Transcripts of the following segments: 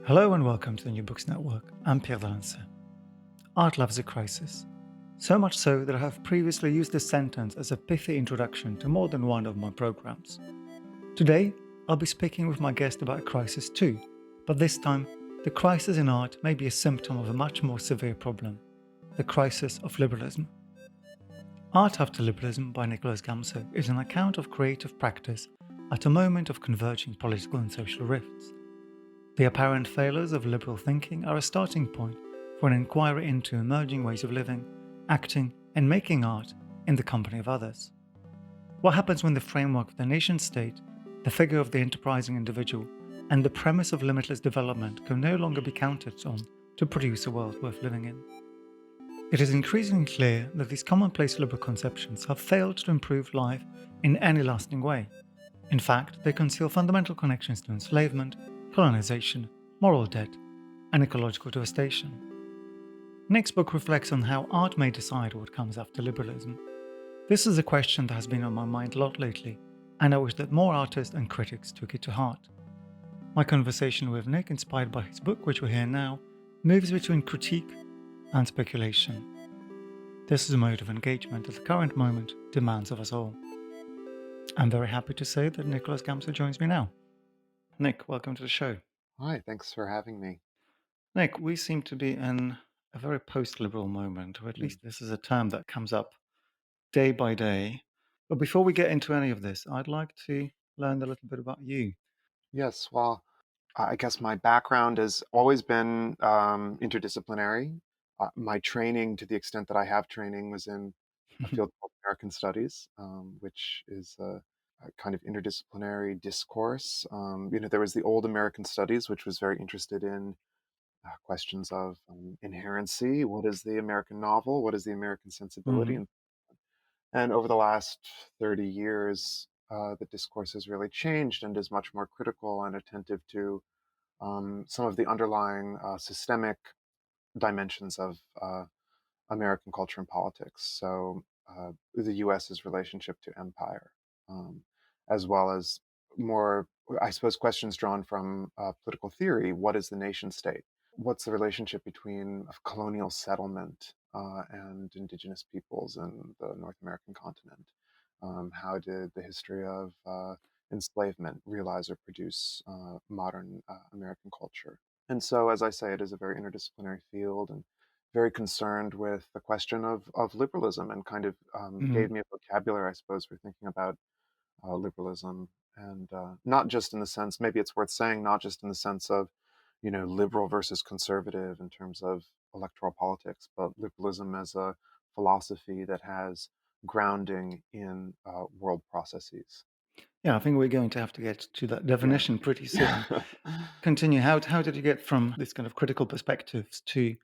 Hello and welcome to the New Books Network. I'm Pierre. Art loves a crisis. So much so that I have previously used this sentence as a pithy introduction to more than one of my programs. Today, I'll be speaking with my guest about a crisis too, but this time, the crisis in art may be a symptom of a much more severe problem, the crisis of liberalism. Art After Liberalism by Nicholas Gamso is an account of creative practice at a moment of converging political and social rifts. The apparent failures of liberal thinking are a starting point for an inquiry into emerging ways of living, acting, and making art in the company of others. What happens when the framework of the nation-state, the figure of the enterprising individual, and the premise of limitless development can no longer be counted on to produce a world worth living in? It is increasingly clear that these commonplace liberal conceptions have failed to improve life in any lasting way. In fact, they conceal fundamental connections to enslavement, colonization, moral debt, and ecological devastation. Nick's book reflects on how art may decide what comes after liberalism. This is a question that has been on my mind a lot lately, and I wish that more artists and critics took it to heart. My conversation with Nick, inspired by his book, which we'll hear now, moves between critique and speculation. This is a mode of engagement that the current moment demands of us all. I'm very happy to say that Nicholas Gamso joins me now. Nick, welcome to the show. Hi, thanks for having me. Nick, we seem to be in a very post-liberal moment, or at least this is a term that comes up day by day. But before we get into any of this, I'd like to learn a little bit about you. Yes, well, I guess my background has always been interdisciplinary. My training, to the extent that I have training, was in a field called American Studies, which is a kind of interdisciplinary discourse. There was the old American Studies, which was very interested in questions of inherency. What is the American novel? What is the American sensibility? Mhm. And over the last 30 years, the discourse has really changed and is much more critical and attentive to some of the underlying systemic dimensions of American culture and politics. So, the US's relationship to empire, as well as more, I suppose, questions drawn from political theory. What is the nation state? What's the relationship between colonial settlement and indigenous peoples in the North American continent? How did the history of enslavement realize or produce modern American culture? And so, as I say, it is a very interdisciplinary field and very concerned with the question of liberalism, and kind of Mhm. gave me a vocabulary, I suppose, for thinking about liberalism. And not just in the sense, maybe it's worth saying, not just in the sense of, liberal versus conservative in terms of electoral politics, but liberalism as a philosophy that has grounding in world processes. Yeah, I think we're going to have to get to that Yeah. definition pretty soon. Continue. How did you get from this kind of critical perspectives to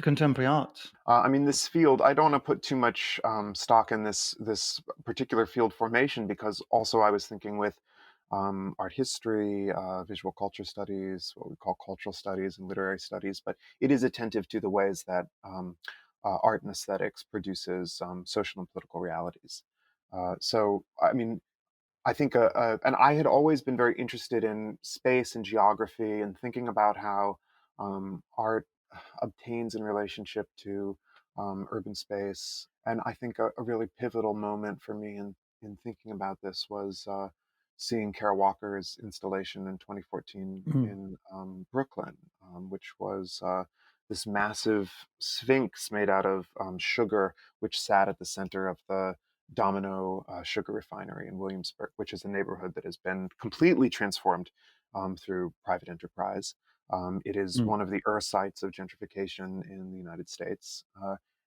contemporary art? I mean, this field, I don't want to put too much stock in this particular field formation, because also I was thinking with art history, visual culture studies, what we call cultural studies and literary studies, but it is attentive to the ways that art and aesthetics produces social and political realities. So, I mean, I think, and I had always been very interested in space and geography and thinking about how art obtains in relationship to urban space. And I think a really pivotal moment for me in thinking about this was seeing Kara Walker's installation in 2014 Mm. in Brooklyn, which was this massive sphinx made out of sugar, which sat at the center of the Domino sugar refinery in Williamsburg, which is a neighborhood that has been completely transformed through private enterprise. It is Mm. one of the sites of gentrification in the United States.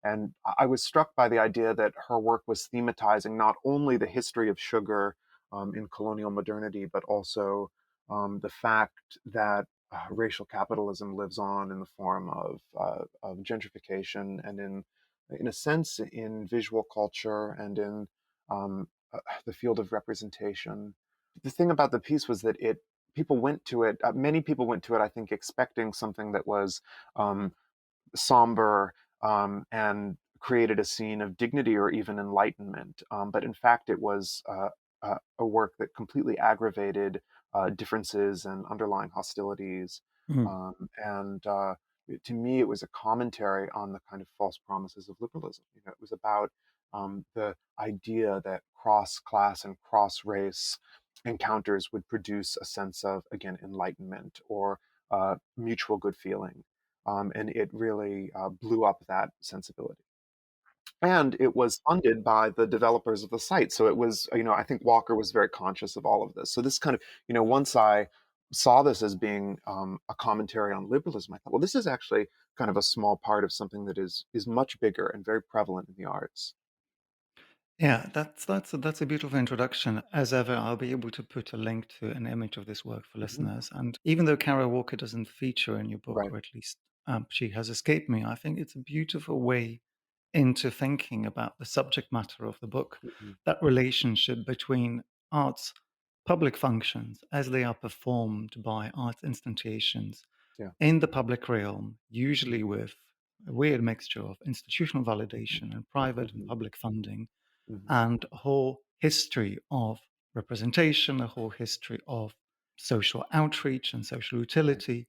And I was struck by the idea that her work was thematizing not only the history of sugar in colonial modernity, but also the fact that racial capitalism lives on in the form of gentrification, and in a sense, in visual culture and in the field of representation. The thing about the piece was that people went to it. Many people went to it, I think, expecting something that was somber and created a scene of dignity or even enlightenment. But in fact, it was a work that completely aggravated differences and underlying hostilities. Mm. And to me, it was a commentary on the kind of false promises of liberalism. It was about the idea that cross-class and cross-race encounters would produce a sense of, again, enlightenment or mutual good feeling. And it really blew up that sensibility. And it was funded by the developers of the site. So it was, I think Walker was very conscious of all of this. So this kind of, once I saw this as being a commentary on liberalism, I thought, well, this is actually kind of a small part of something that is much bigger and very prevalent in the arts. Yeah, that's a beautiful introduction. As ever, I'll be able to put a link to an image of this work for Hmm. listeners. And even though Kara Walker doesn't feature in your book, Right. or at least she has escaped me, I think it's a beautiful way into thinking about the subject matter of the book, Hmm. that relationship between art's public functions as they are performed by art instantiations Yeah. in the public realm, usually with a weird mixture of institutional Hmm. validation and private and Hmm. public funding, Hmm. and a whole history of representation, a whole history of social outreach and social Right. utility.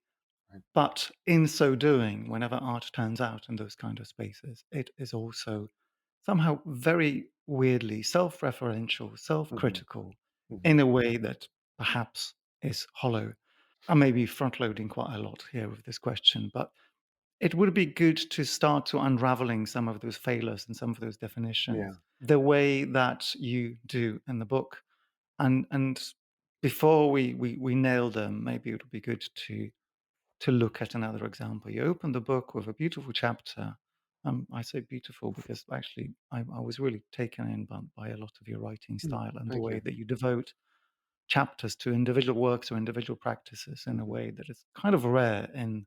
Right. But in so doing, whenever art turns out in those kind of spaces, it is also somehow very weirdly self referential, self Hmm. critical, Hmm. in a way that perhaps is hollow. I may be front loading quite a lot here with this question, but it would be good to start to unraveling some of those failures and some of those Yeah. definitions, the way that you do in the book. And before we nail them, maybe it would be good to look at another example. You open the book with a beautiful chapter. I say beautiful because actually I was really taken in by a lot of your writing Mm. style and the Thank way you. that you devote chapters to individual works or individual practices in a Hmm. way that is kind of rare in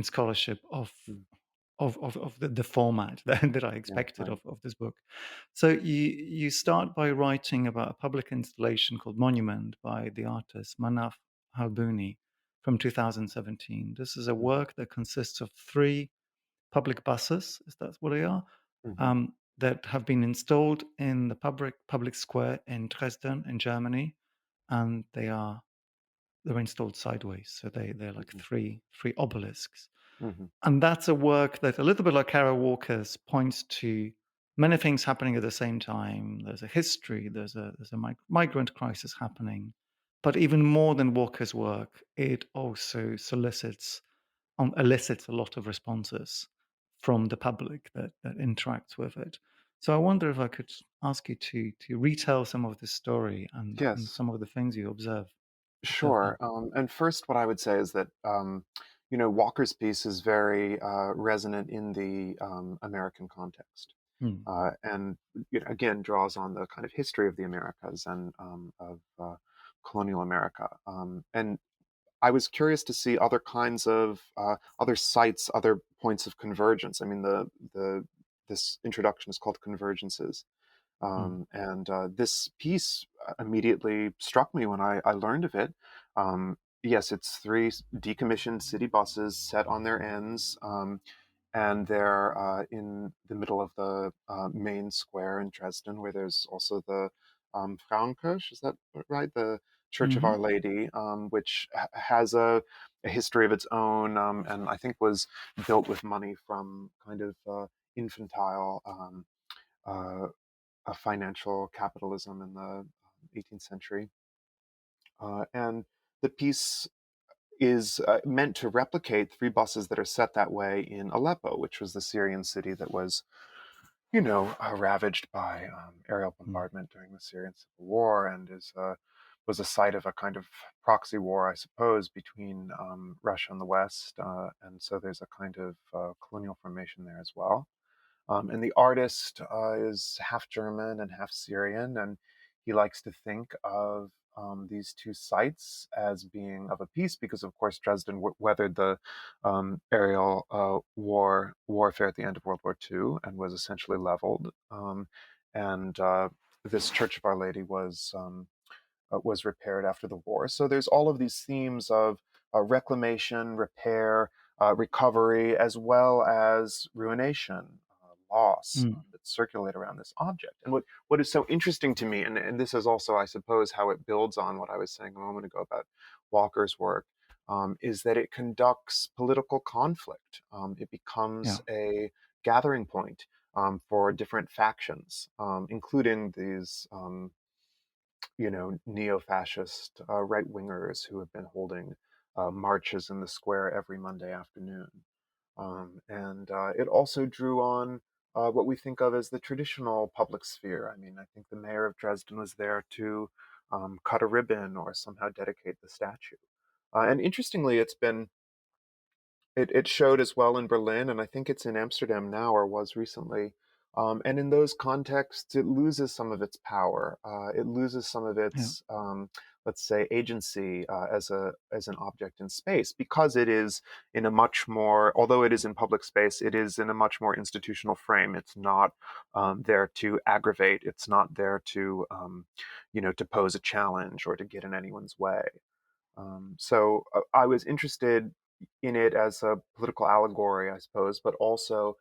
scholarship Mm. of the format that I Yeah. expected Right. of this book. So you start by writing about a public installation called Monument by the artist Manaf Halbuni from 2017. This is a Hmm. work that consists of three public buses, is that what they are, Hmm. that have been installed in the public square in Dresden in Germany, and they're installed sideways, so they're like Hmm. three obelisks. Hmm. And that's a work that, a little bit like Kara Walker's, points to many things happening at the same time. There's a history, there's a migrant crisis happening. But even more than Walker's work, it also elicits a lot of responses from the public that interacts with it. So I wonder if I could ask you to retell some of the story and Yes. some of the things you observe there. Sure. And first, what I would say is that Walker's piece is very resonant in the American context, Hmm. and again draws on the kind of history of the Americas and of colonial America. And I was curious to see other kinds of other sites, other points of convergence. I mean, the this introduction is called Convergences. Hmm. And this piece immediately struck me when I learned of it. Yes, it's three decommissioned city buses set on their ends, and they're in the middle of the main square in Dresden, where there's also the Frauenkirche, is that right? The Church of Hmm. Our Lady, which has a history of its own, and I think was built with money from kind of infantile uh, financial capitalism in the 18th century. And the piece is meant to replicate three buses that are set that way in Aleppo, which was the Syrian city that was, ravaged by aerial Hmm. bombardment during the Syrian civil war, and was a site of a kind of proxy war, I suppose, between Russia and the West. And so there's a kind of colonial formation there as well. And the artist is half German and half Syrian, and he likes to think of these two sites as being of a piece because, of course, Dresden weathered the aerial warfare at the end of World War II and was essentially leveled. And this Church of Our Lady was repaired after the war. So there's all of these themes of reclamation, repair, recovery, as well as ruination, loss Hmm. that circulate around this object. And what is so interesting to me, and this is also, I suppose, how it builds on what I was saying a moment ago about Walker's work, is that it conducts political conflict. It Yeah. becomes a gathering point for different factions, including these, neo-fascist right wingers who have been holding marches in the square every Monday afternoon. And it also drew on what we think of as the traditional public sphere. I mean, I think the mayor of Dresden was there to cut a ribbon or somehow dedicate the statue. And interestingly, it showed as well in Berlin, and I think it's in Amsterdam now, or was recently. And in those contexts, it loses some of its power. It loses some of Yeah. its, let's say, agency as an object in space, because it is in a much more, although it is in public space, it is in a much more institutional frame. It's not there to aggravate. It's not there to, to pose a challenge or to get in anyone's way. So I was interested in it as a political allegory, I suppose, but also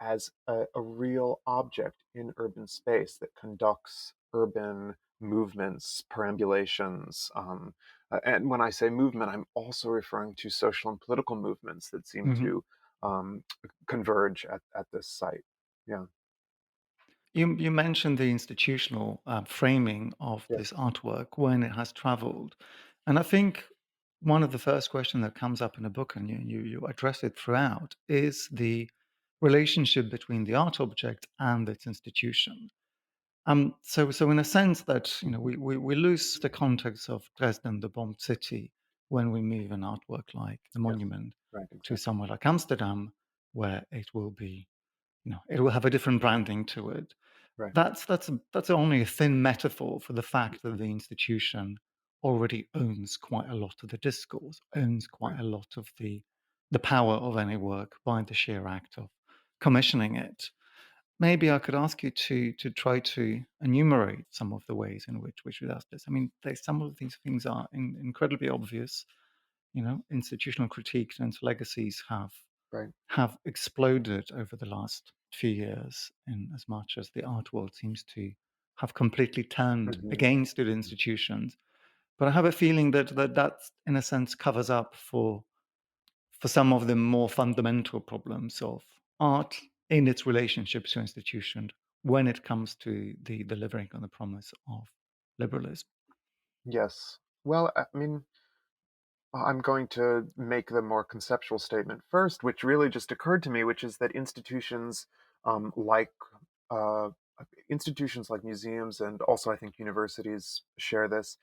as a real object in urban space that conducts urban movements, perambulations. And when I say movement, I'm also referring to social and political movements that seem Hmm. to um, converge at this site. Yeah. You mentioned the institutional framing of this Yes. artwork when it has traveled. And I think one of the first questions that comes up in the book, and you address it throughout, is the relationship between the art object and its institution. So in a sense that we lose the context of Dresden, the bombed city, when we move an artwork like the Yes. monument Right. to Exactly. somewhere like Amsterdam, where it will be, it will have a different branding to it. Right. That's only a thin metaphor for the fact that the institution already owns quite a lot of the discourse, owns quite Right. a lot of the power of any work by the sheer act of commissioning it. Maybe I could ask you to try to enumerate some of the ways in which it does this. I mean, some of these things are incredibly obvious. Institutional critiques and legacies Right. have exploded over the last few years, in as much as the art world seems to have completely turned Hmm. against the institutions. But I have a feeling that in a sense covers up for some of the more fundamental problems of art in its relationship to institutions when it comes to the delivering on the promise of liberalism. Yes. Well, I mean, I'm going to make the more conceptual statement first, which really just occurred to me, which is that um, like uh, institutions like museums, and also I think universities share this,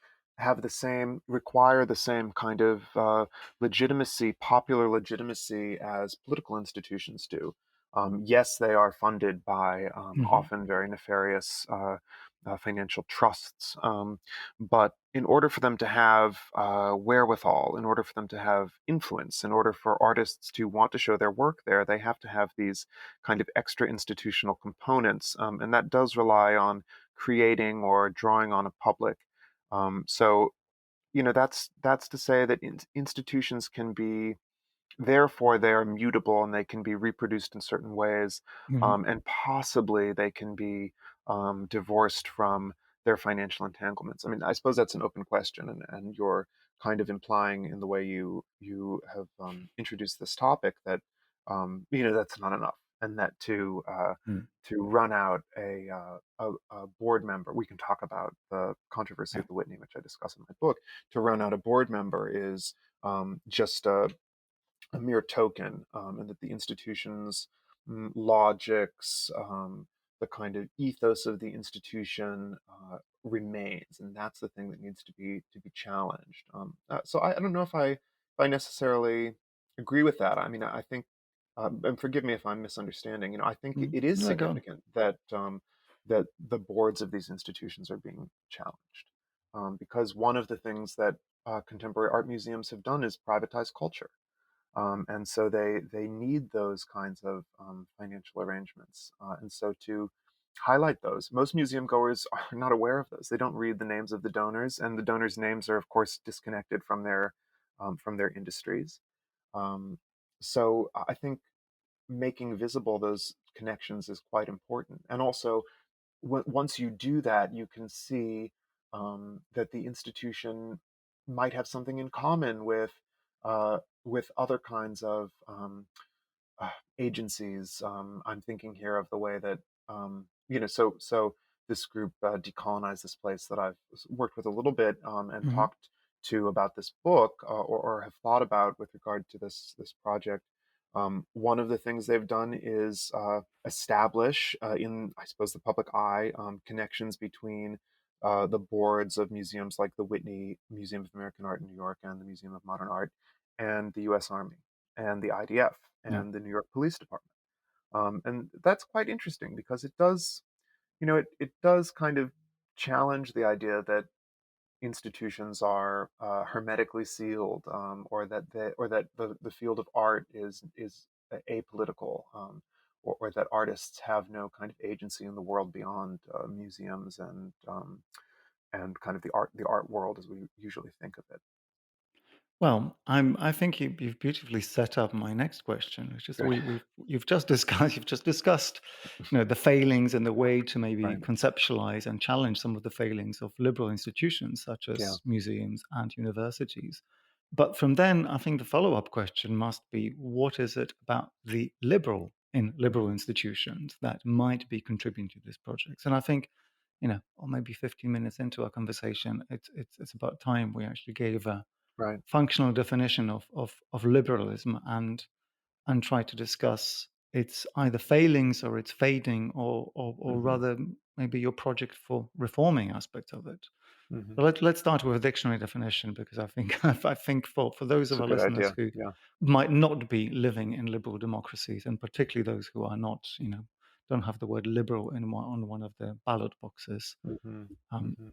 require the same kind of legitimacy, popular legitimacy, as political institutions do. Yes, they are funded by Mhm. often very nefarious financial trusts, but in order for them to have wherewithal, in order for them to have influence, in order for artists to want to show their work there, they have to have these kind of extra institutional components. And that does rely on creating or drawing on a public. So, that's to say that institutions can be, therefore, they are mutable and they can be reproduced in certain ways, Mhm. and possibly they can be divorced from their financial entanglements. I mean, I suppose that's an open question, and you're kind of implying in the way you have introduced this topic that that's not enough, and that Mm. to run out a board member. We can talk about the controversy Yeah. of the Whitney, which I discuss in my book. To run out a board member is just a mere token, and that the institution's logics, the kind of ethos of the institution remains, and that's the thing that needs to be challenged. So I don't know if I necessarily agree with that. I mean, I think, and forgive me if I'm misunderstanding. I think Mm. it is No, go on. significant that that the boards of these institutions are being challenged, because one of the things that contemporary art museums have done is privatize culture, and so they need those kinds of financial arrangements. And so to highlight those, most museum goers are not aware of those. They don't read the names of the donors, and the donors' names are, of course, disconnected from their industries. Um, so I think making visible those connections is quite important. And also, once you do that, you can see that the institution might have something in common with with other kinds of agencies. I'm thinking here of the way that so this group decolonized this place that I've worked with a little bit and Hmm. talked to about this book or have thought about with regard to this project. One of the things they've done is establish in, I suppose, the public eye connections between the boards of museums like the Whitney Museum of American Art in New York and the Museum of Modern Art and the U.S. Army and the IDF Yeah. and the New York Police Department. And that's quite interesting because it does, it does kind of challenge the idea that institutions are hermetically sealed, or that the field of art is apolitical, or that artists have no kind of agency in the world beyond museums and kind of the art world as we usually think of it. Well, I think you've beautifully set up my next question, which is Good. you've just discussed, the failings and the way to maybe Right. conceptualize and challenge some of the failings of liberal institutions such Yeah. as museums and universities. But from then, I think the follow-up question must be, what is it about the liberal in liberal institutions that might be contributing to this project? And I think, or maybe 15 minutes into our conversation, it's about time we actually gave a Right. functional definition of liberalism and try to discuss its either failings or its fading or Hmm. rather maybe your project for reforming aspects of it. Hmm. But let's start with a dictionary definition because I think I think for those It's of a our good listeners idea. who Yeah. might not be living in liberal democracies, and particularly those who are not, don't have the word liberal on one of their ballot boxes, Hmm. um, Hmm.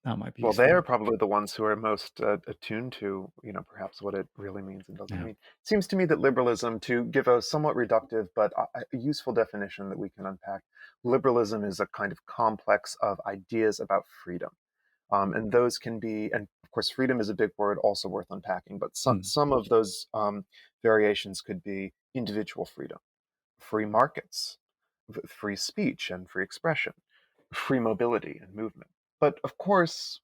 that might be Well, they useful. are probably the ones who are most attuned to, perhaps what it really means and doesn't Yeah. mean. It seems to me that liberalism, to give a somewhat reductive but a useful definition that we can unpack, liberalism is a kind of complex of ideas about freedom. And those can be, and of course, freedom is a big word, also worth unpacking, but Mm. some of those variations could be individual freedom, free markets, free speech and free expression, free mobility and movement. But of course,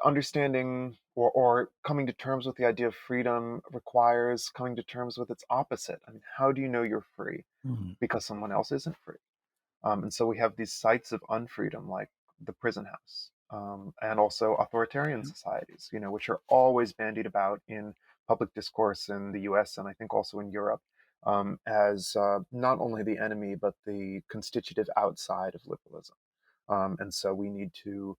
understanding or coming to terms with the idea of freedom requires coming to terms with its opposite. I mean, how do you know you're free? Mm. Because someone else isn't free. And so we have these sites of unfreedom, like the prison house, and also authoritarian Yeah. societies, which are always bandied about in public discourse in the US and I think also in Europe as not only the enemy, but the constitutive outside of liberalism. And so we need to,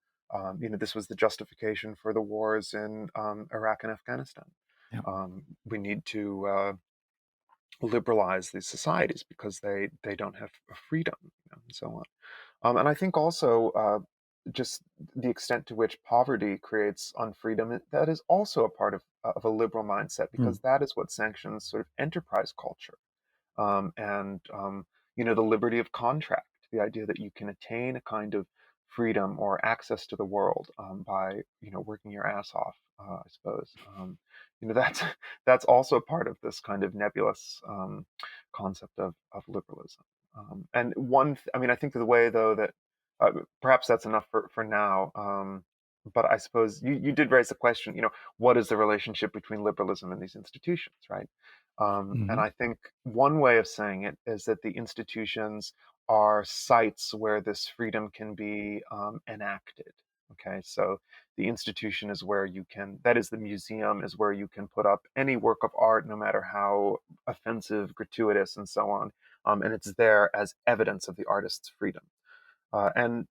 this was the justification for the wars in Iraq and Afghanistan. Yeah. We need to liberalize these societies because they don't have freedom, and so on. And I think also just the extent to which poverty creates unfreedom, that is also a part of a liberal mindset Mm. because that is what sanctions sort of enterprise culture and the liberty of contract, the idea that you can attain a kind of freedom or access to the world by working your ass off. I suppose that's that's also part of this kind of nebulous concept of liberalism. And I mean, I think the way though that perhaps that's enough for now. But I suppose you did raise the question, what is the relationship between liberalism and these institutions, right? And Mhm. I think one way of saying it is that the institutions are sites where this freedom can be enacted. Okay, so the institution is where you can, that is, the museum is where you can put up any work of art, no matter how offensive, gratuitous, and so on. And it's there as evidence of the artist's freedom. And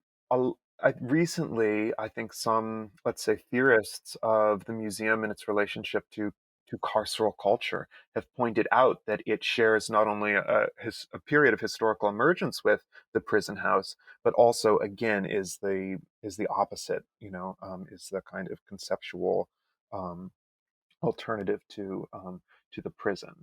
recently, I think some, let's say, theorists of the museum and its relationship to carceral culture have pointed out that it shares not only a period of historical emergence with the prison house, but also, again, is the opposite. Is the kind of conceptual um, alternative to the prison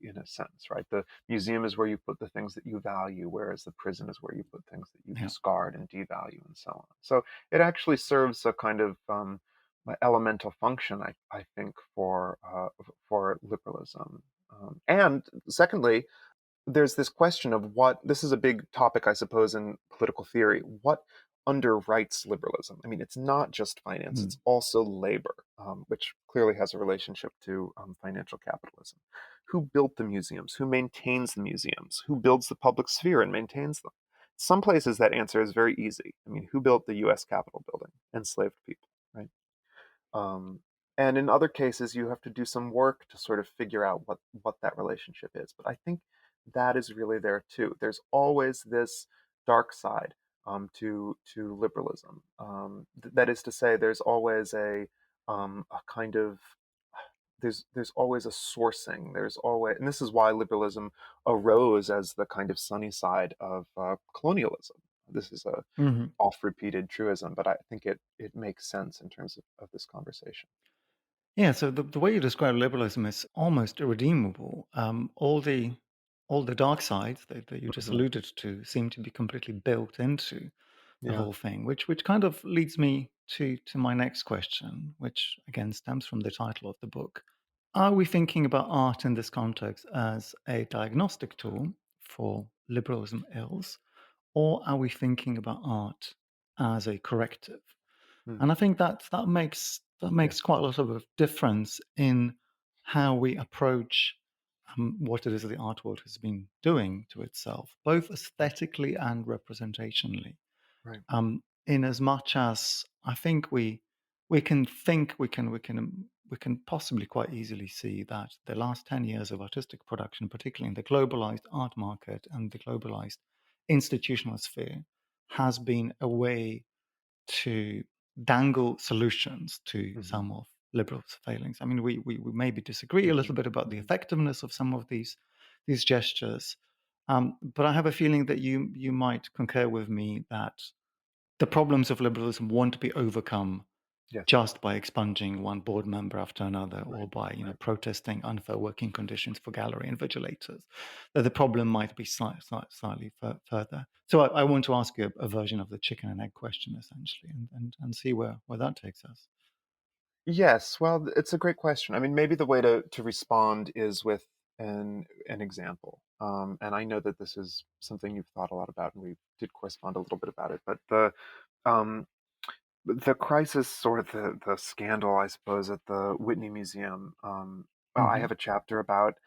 in a sense, right? The museum is where you put the things that you value, whereas the prison is where you put things that you Yeah. discard and devalue and so on. So it actually serves a kind of elemental function, I think, for liberalism. And secondly, there's this question of what this is a big topic, I suppose, in political theory. underwrites liberalism. I mean, it's not just finance, Mm. it's also labor, which clearly has a relationship to financial capitalism. Who built the museums? Who maintains the museums? Who builds the public sphere and maintains them? Some places that answer is very easy. I mean, who built the US Capitol building? Enslaved people, right? Um, and in other cases, you have to do some work to sort of figure out what that relationship is. But I think that is really there too. There's always this dark side to liberalism. That is to say, there's always a kind of there's always a sourcing. There's always, and this is why liberalism arose as the kind of sunny side of colonialism. This is a Mhm. oft-repeated truism, but I think it makes sense in terms of this conversation. Yeah, so the way you describe liberalism is almost irredeemable. All the dark sides that you just Mhm. alluded to seem to be completely built into the Yeah. whole thing, which kind of leads me to my next question, which again stems from the title of the book. Are we thinking about art in this context as a diagnostic tool for liberalism ills, or are we thinking about art as a corrective? Mm. And I think that Yeah. makes quite a lot of a difference in how we approach what it is that the art world has been doing to itself, both Yeah. aesthetically and representationally. Right. In as much as I think we can possibly quite easily see that the last 10 years of artistic production, particularly in the globalized art market and the globalized institutional sphere, has been a way to dangle solutions to Hmm. some of liberals' failings. I mean, we maybe disagree a Hmm. little bit about the Hmm. effectiveness of some of these gestures, but I have a feeling that you might concur with me that the problems of liberalism won't be overcome Yes. just by expunging one board member after another or Right. by Right. protesting unfair working conditions for gallery invigilators. That the problem might be slightly further. So I want to ask you a version of the chicken and egg question essentially, and see where that takes us. Yes. Well, it's a great question. I mean, maybe the way to respond is with an example. And I know that this is something you've thought a lot about, and we did correspond a little bit about it. But um, the crisis or the scandal, I suppose, at the Whitney Museum. Well, I Hmm. have a chapter about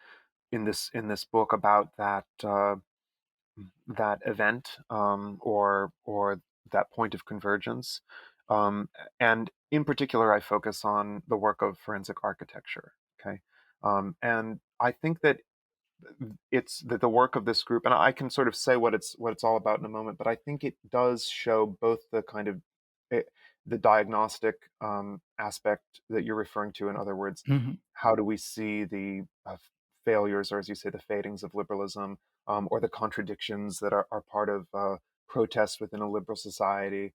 in this book about that event, or that point of convergence. And in particular, I focus on the work of forensic architecture. Okay, and I think that it's the work of this group, and I can sort of say what it's all about in a moment. But I think it does show both the kind of eh, the diagnostic aspect that you're referring to. In other words, Hmm. how do we see the failures, or as you say, the fadings of liberalism, or the contradictions that are part of protest within a liberal society,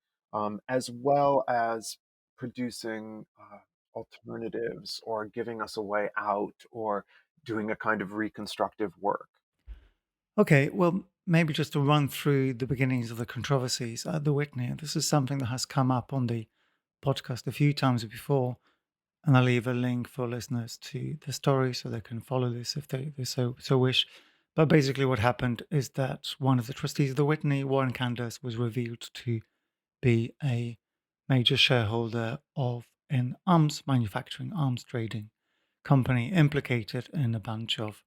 as well as producing alternatives or giving us a way out or doing a kind of reconstructive work. Okay, well, maybe just to run through the beginnings of the controversies at the Whitney. This is something that has come up on the podcast a few times before. And I'll leave a link for listeners to the story so they can follow this if they so wish. But basically, what happened is that one of the trustees of the Whitney, Warren Candace, was revealed to be a major shareholder of an arms manufacturing, arms trading company implicated in a bunch of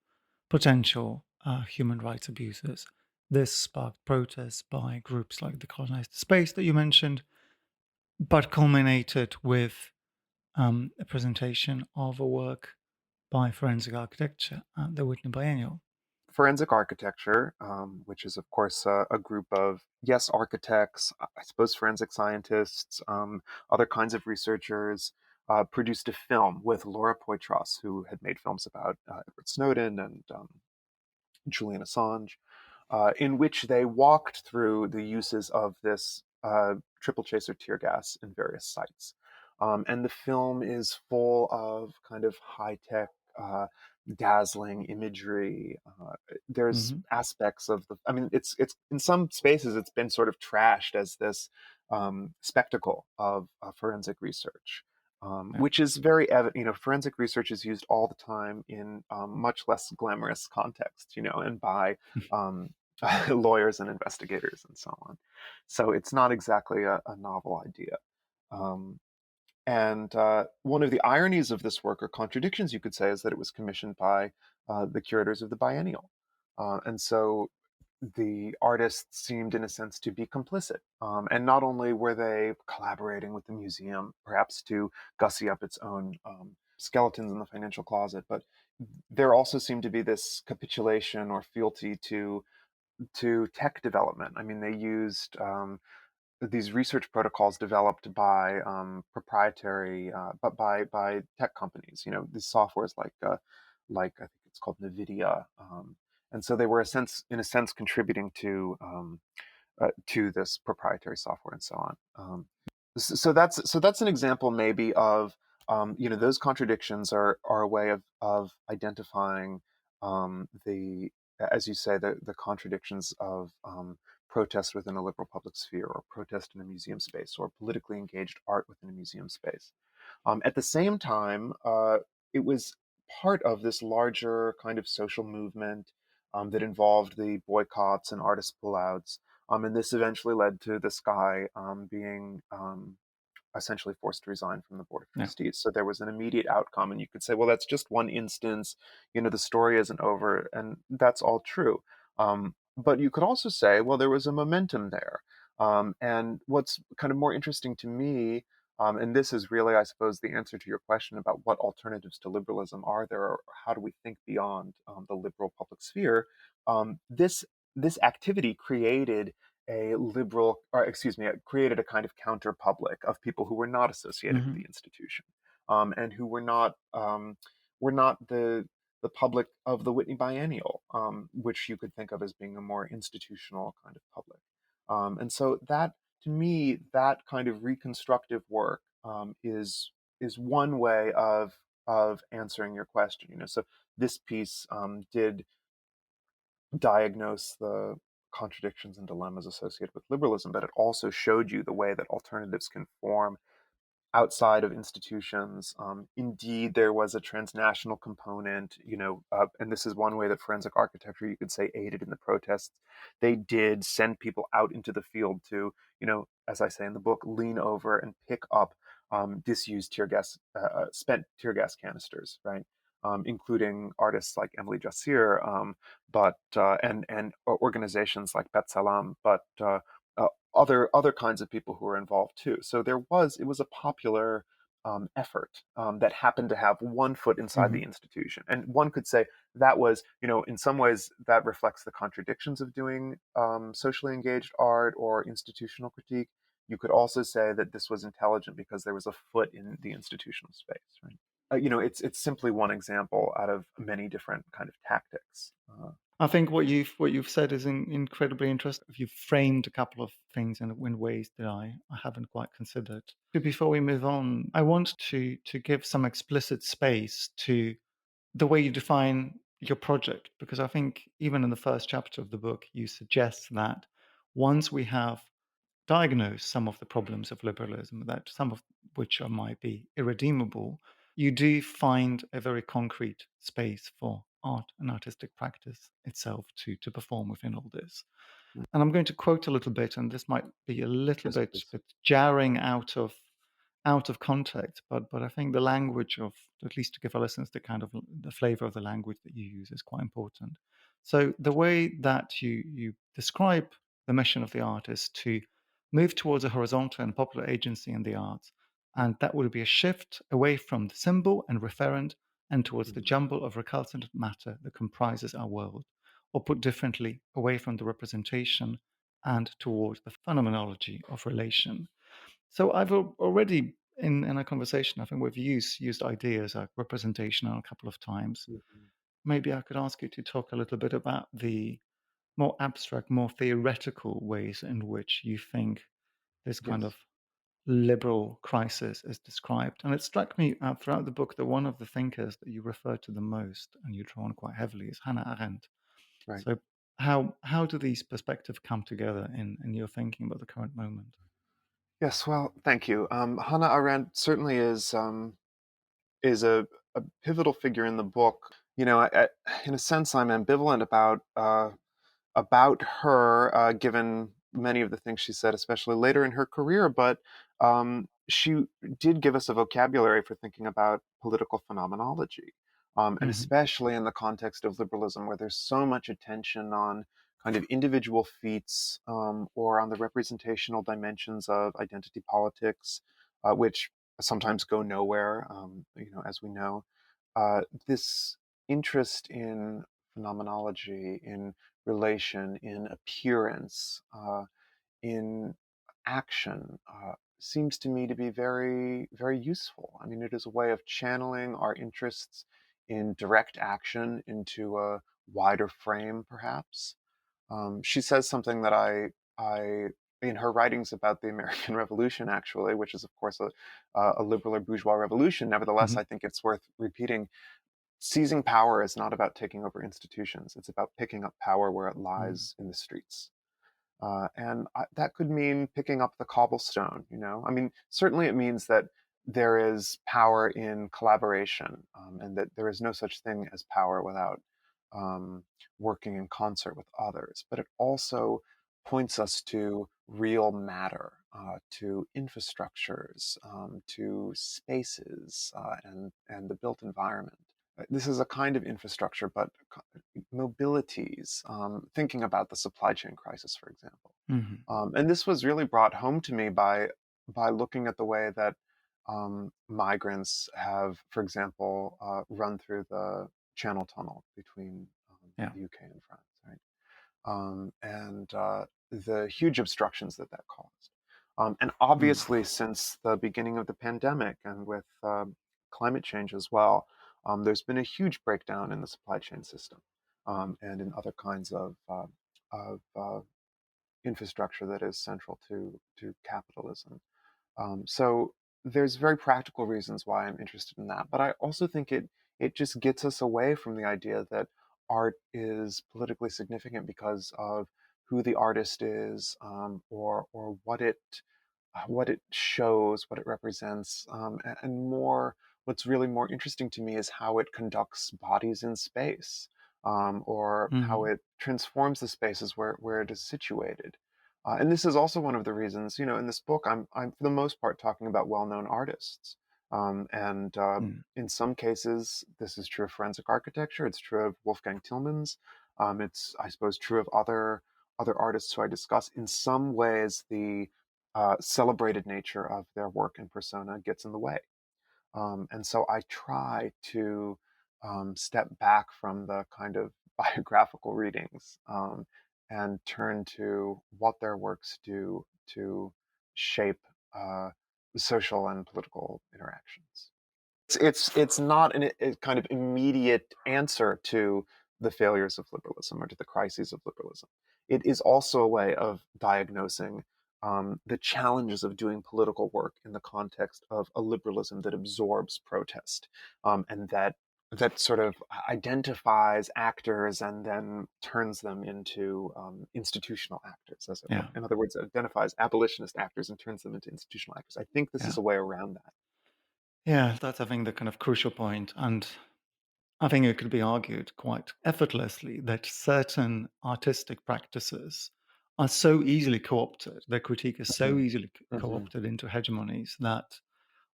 potential human rights abuses. This sparked protests by groups like the Colonized Space that you mentioned, but culminated with a presentation of a work by Forensic Architecture at the Whitney Biennial. Forensic architecture, which is, of course, a group of, yes, architects, I suppose forensic scientists, other kinds of researchers, produced a film with Laura Poitras, who had made films about Edward Snowden and Julian Assange, in which they walked through the uses of this triple chaser tear gas in various sites. And the film is full of kind of high tech, dazzling imagery. There's Hmm. aspects of I mean, it's in some spaces it's been sort of trashed as this spectacle of forensic research. Yeah. Which is very evident. Forensic research is used all the time in much less glamorous contexts, and by lawyers and investigators and so on. So it's not exactly a novel idea. Um, and one of the ironies of this work, or contradictions you could say, is that it was commissioned by the curators of the biennial. And so the artists seemed, in a sense, to be complicit. And not only were they collaborating with the museum, perhaps to gussy up its own skeletons in the financial closet, but there also seemed to be this capitulation or fealty to tech development. I mean, they used these research protocols developed by proprietary, but by tech companies. You know, these softwares like I think it's called NVIDIA, and so they were in a sense, contributing to this proprietary software and so on. So that's an example maybe of those contradictions are a way of identifying the, as you say, the contradictions of protest within a liberal public sphere, or protest in a museum space, or politically engaged art within a museum space. At the same time, it was part of this larger kind of social movement that involved the boycotts and artist pullouts. And this eventually led to this guy being essentially forced to resign from the board of Yeah. trustees. So there was an immediate outcome, and you could say, well, that's just one instance. The story isn't over, and that's all true. But you could also say, well, there was a momentum there. And what's kind of more interesting to me, and this is really, I suppose, the answer to your question about what alternatives to liberalism are there, or how do we think beyond the liberal public sphere. This activity created a liberal, or excuse me, it created a kind of counter public of people who were not associated with Hmm. the institution, and who were not the public of the Whitney Biennial, which you could think of as being a more institutional kind of public. And so that, to me, that kind of reconstructive work is one way of answering your question. So this piece did diagnose the contradictions and dilemmas associated with liberalism, but it also showed you the way that alternatives can form outside of institutions. Indeed, there was a transnational component, and this is one way that forensic architecture, you could say, aided in the protests. They did send people out into the field to, as I say in the book, lean over and pick up disused spent tear gas canisters, right? Including artists like Emily Jassir, but and organizations like Bet Salam, but uh, other kinds of people who were involved too. So it was a popular effort that happened to have one foot inside Hmm. the institution, and one could say that was, in some ways, that reflects the contradictions of doing socially engaged art or institutional critique. You could also say that this was intelligent because there was a foot in the institutional space, right? It's simply one example out of many different kind of tactics. I think what you've said is incredibly interesting. You've framed a couple of things in ways that I haven't quite considered. Before we move on, I want to give some explicit space to the way you define your project, because I think even in the first chapter of the book, you suggest that once we have diagnose some of the problems of liberalism, that some of which might be irredeemable, you do find a very concrete space for art and artistic practice itself to perform within all this. And I'm going to quote a little bit, and this might be a little Yes, bit, please. bit jarring out of context, but I think the language of, at least to give our listeners the kind of the flavor of the language that you use, is quite important. So the way that you describe the mission of the art is to move towards a horizontal and popular agency in the arts, and that would be a shift away from the symbol and referent and towards the Mhm. jumble of recalcitrant matter that comprises our world, or put differently, away from the representation and towards the phenomenology of relation. So I've already in a conversation, I think we've used ideas like representation a couple of times. Mhm. Maybe I could ask you to talk a little bit about the more abstract, more theoretical ways in which you think this kind of Yes, liberal crisis is described. And it struck me throughout the book that one of the thinkers that you refer to the most and you draw on quite heavily is Hannah Arendt. right. So how do these perspectives come together in your thinking about the current moment? Yes, well, thank you. Hannah Arendt certainly is a pivotal figure in the book. In a sense, I'm ambivalent about about her, given many of the things she said, especially later in her career. But she did give us a vocabulary for thinking about political phenomenology, and Hmm. especially in the context of liberalism, where there's so much attention on kind of individual feats, or on the representational dimensions of identity politics, which sometimes go nowhere, as we know. This interest in phenomenology, in relation, in appearance, in action, seems to me to be very, very useful. I mean, it is a way of channeling our interests in direct action into a wider frame, perhaps. She says something that I, in her writings about the American Revolution, actually, which is, of course, a liberal or bourgeois revolution. Nevertheless, Hmm. I think it's worth repeating. Seizing power is not about taking over institutions. It's about picking up power where it Mm. lies in the streets. That could mean picking up the cobblestone, you know? I mean, certainly it means that there is power in collaboration, and that there is no such thing as power without um, working in concert with others. But it also points us to real matter, to infrastructures, to spaces, and the built environment. This is a kind of infrastructure, but mobilities, thinking about the supply chain crisis, for example. Hmm. And this was really brought home to me by looking at the way that migrants have, for example, run through the Channel Tunnel between Yeah. the UK and France, right? And the huge obstructions that that caused. And Mm. obviously, since the beginning of the pandemic and with climate change as well, there's been a huge breakdown in the supply chain system, and in other kinds of infrastructure that is central to capitalism. So there's very practical reasons why I'm interested in that, but I also think it just gets us away from the idea that art is politically significant because of who the artist is, or what it shows, what it represents, and more. What's really more interesting to me is how it conducts bodies in space, or how Hmm. it transforms the spaces where it is situated. And this is also one of the reasons, in this book, I'm for the most part talking about well-known artists, and Mm. in some cases, this is true of forensic architecture. It's true of Wolfgang Tillmans. It's, I suppose, true of other artists who I discuss. In some ways, the celebrated nature of their work and persona gets in the way. And so I try to step back from the kind of biographical readings, and turn to what their works do to shape uh, social and political interactions. It's not a kind of immediate answer to the failures of liberalism or to the crises of liberalism. It is also a way of diagnosing the challenges of doing political work in the context of a liberalism that absorbs protest, and that sort of identifies actors and then turns them into institutional actors, as it were. Yeah. In other words, it identifies abolitionist actors and turns them into institutional actors. I think this Yeah. is a way around that. Yeah. That's, I think, the kind of crucial point. And I think it could be argued quite effortlessly that certain artistic practices are so easily co-opted, their critique is so Mhm. easily Mhm. co-opted into hegemonies that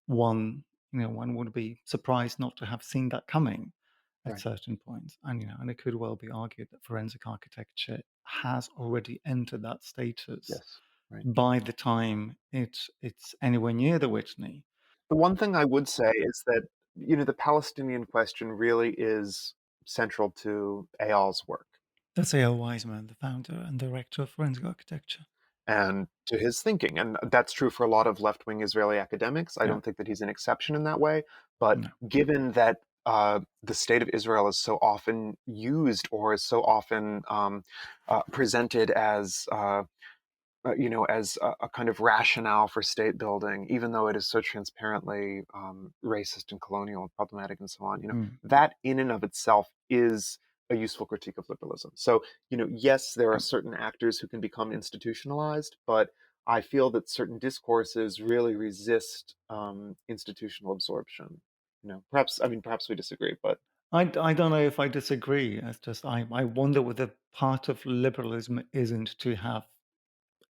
one would be surprised not to have seen that coming at Right. certain points. And it could well be argued that forensic architecture has already entered that status Yes. Right. by the time it's anywhere near the Whitney. The one thing I would say is that, the Palestinian question really is central to Eyal's work That's A.L. Wiseman, the founder and director of forensic architecture. and to his thinking. And that's true for a lot of left wing Israeli academics. I Yeah. don't think that he's an exception in that way. But No. given that the state of Israel is so often used or is so often presented as a kind of rationale for state building, even though it is so transparently racist and colonial and problematic and so on. Mm. That in and of itself is a useful critique of liberalism. So, yes, there are Yeah. certain actors who can become institutionalized, but I feel that certain discourses really resist institutional absorption. Perhaps we disagree, but I don't know if I disagree. It's just I wonder whether part of liberalism isn't to have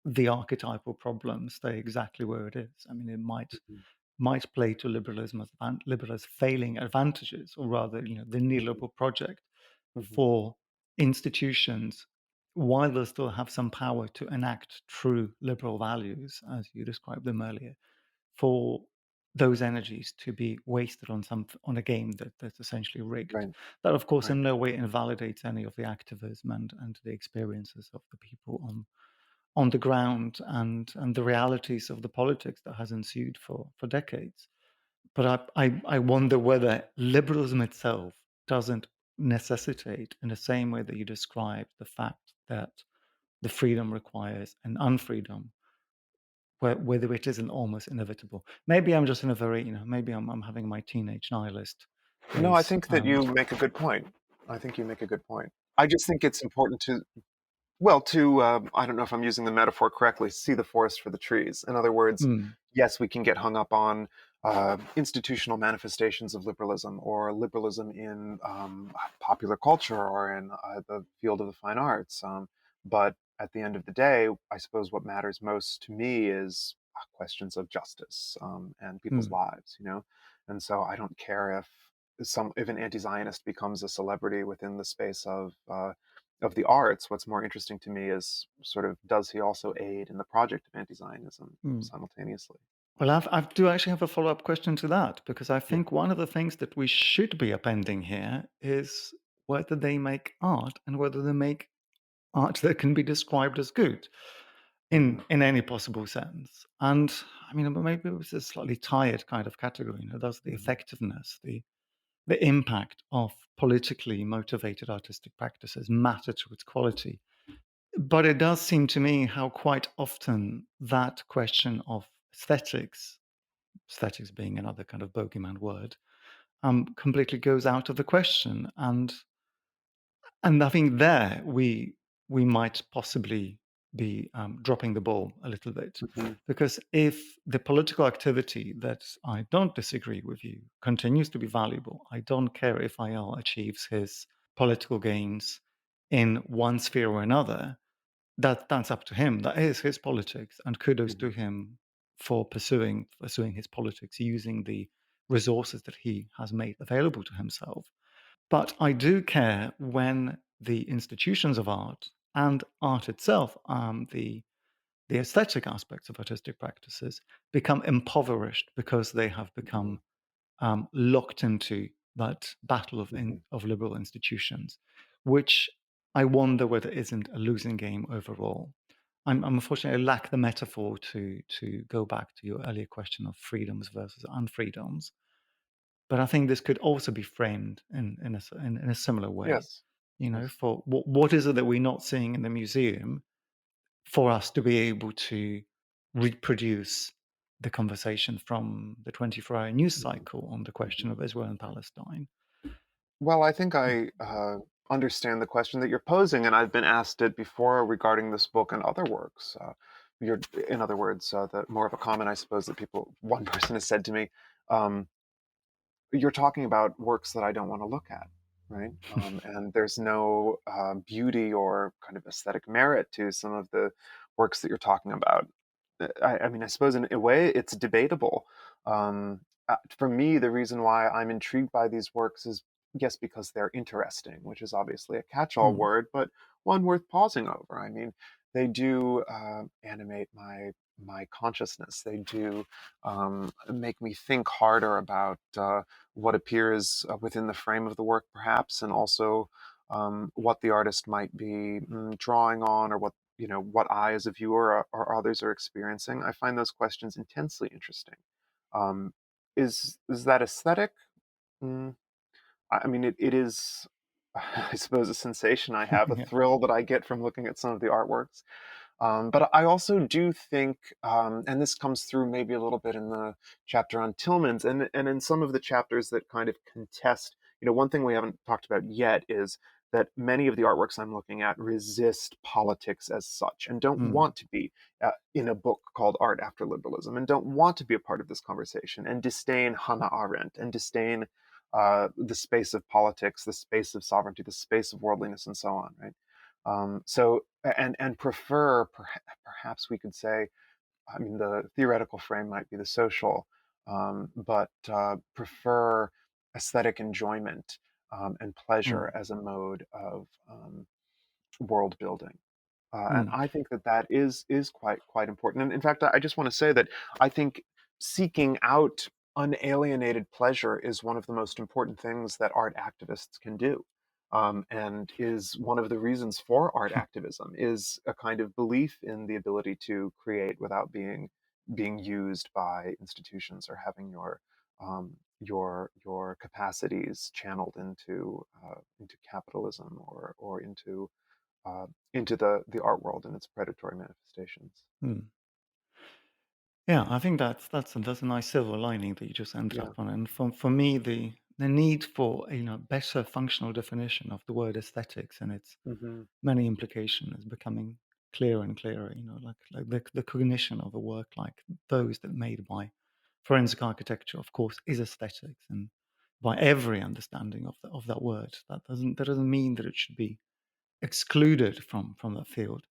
the archetypal problem stay exactly where it is. I mean, it Mhm, might play to liberalism as liberalism failing advantages, or rather, the mhm, neoliberal project mhm. for institutions, while they still have some power to enact true liberal values, as you described them earlier, for those energies to be wasted on a game that's essentially rigged. Right, That, of course, right. in no way invalidates any of the activism and the experiences of the people on the ground and the realities of the politics that has ensued for decades. But I wonder whether liberalism itself doesn't necessitate, in the same way that you described the fact that the freedom requires an unfreedom, whether it isn't almost inevitable. Maybe I'm just in a very, maybe I'm having my teenage nihilist No, I days. think that you make a good point. I think you make a good point. I just think it's important to, well, to, I don't know if I'm using the metaphor correctly, see the forest for the trees. In other words, Mm, yes, we can get hung up on institutional manifestations of liberalism or liberalism in popular culture or in the field of the fine arts. But at the end of the day, I suppose what matters most to me is questions of justice and people's mm, lives, you know? And so I don't care if an anti-Zionist becomes a celebrity within the space of the arts. What's more interesting to me is sort of, does he also aid in the project of anti-Zionism mm. simultaneously? Well, I do actually have a follow-up question to that, because I Yeah. think one of the things that we should be appending here is whether they make art and whether they make art that can be described as good Hmm. in any possible sense. And I mean, maybe it was a slightly tired kind of category. Does the Hmm. effectiveness, the impact of politically motivated artistic practices matter to its quality? But it does seem to me how quite often that question of aesthetics being another kind of bogeyman word, completely goes out of the question. And I think there we might possibly be dropping the ball a little bit, Hmm. because if the political activity that, I don't disagree with you, continues to be valuable, I don't care if IL achieves his political gains in one sphere or another. That's up to him. That is his politics, and kudos to Hmm. him for pursuing his politics using the resources that he has made available to himself. But I do care when the institutions of art and art itself, the aesthetic aspects of artistic practices, become impoverished because they have Hmm. become locked into that battle Hmm. of liberal institutions, which I wonder whether isn't a losing game overall. I'm unfortunately, I lack the metaphor to go back to your earlier question of freedoms versus unfreedoms, but I think this could also be framed in a similar way. Yes. Yes. For what is it that we're not seeing in the museum for us to be able to reproduce the conversation from the 24-hour news Mhm. cycle on the question Mhm. of Israel and Palestine. Well, I think I understand the question that you're posing, and I've been asked it before regarding this book and other works. In other words, the more of a comment, I suppose, that one person has said to me, um, you're talking about works that I don't want to look at, right? And there's no beauty or kind of aesthetic merit to some of the works that you're talking about. I mean, I suppose in a way it's debatable. For me, the reason why I'm intrigued by these works is, yes, because they're interesting, which is obviously a catch-all Mm, word, but one worth pausing over. I mean, they do animate my consciousness. They do make me think harder about what appears within the frame of the work, perhaps, and also what the artist might be drawing on, or what I, as a viewer, or others are experiencing. I find those questions intensely interesting. Um, is that aesthetic? Mm, I mean, it is. I suppose a sensation I have, a yeah. thrill that I get from looking at some of the artworks. But I also do think, and this comes through maybe a little bit in the chapter on Tillman's, and in some of the chapters that kind of contest. One thing we haven't talked about yet is that many of the artworks I'm looking at resist politics as such, and don't Mm, want to be in a book called Art After Liberalism, and don't want to be a part of this conversation, and disdain Hannah Arendt, and disdain the space of politics, the space of sovereignty, the space of worldliness, and so on, right? And prefer, perhaps we could say, I mean, the theoretical frame might be the social, but prefer aesthetic enjoyment and pleasure Mm, as a mode of world building. And mm, I think that that is quite important. And in fact, I just want to say that I think seeking out unalienated pleasure is one of the most important things that art activists can do, and is one of the reasons for art activism is a kind of belief in the ability to create without being used by institutions or having your capacities channeled into capitalism or uh, into the art world and its predatory manifestations. mm. Yeah, I think that's a nice silver lining that you just ended Yeah. up on. And for me, the need for better functional definition of the word aesthetics and its Hmm. many implications is becoming clearer and clearer. Like the cognition of a work like those that made by forensic architecture, of course, is aesthetics, and by every understanding of that word, that doesn't mean that it should be excluded from that field.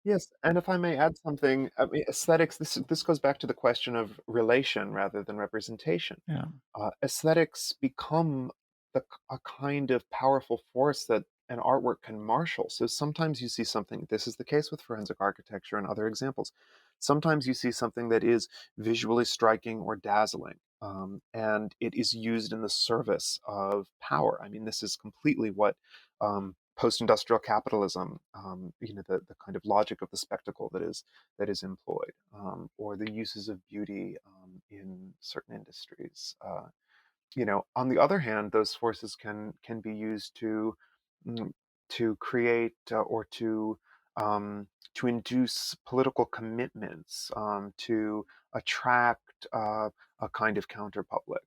Yes, and if I may add something, I mean, aesthetics. This goes back to the question of relation rather than representation. Yeah. Aesthetics become a kind of powerful force that an artwork can marshal. So sometimes you see something. This is the case with forensic architecture and other examples. Sometimes you see something that is visually striking or dazzling, and it is used in the service of power. I mean, this is completely what post-industrial capitalism, the kind of logic of the spectacle that is employed, or the uses of beauty in certain industries. On the other hand, those forces can be used mm, to create or to induce political commitments, to attract a kind of counterpublic,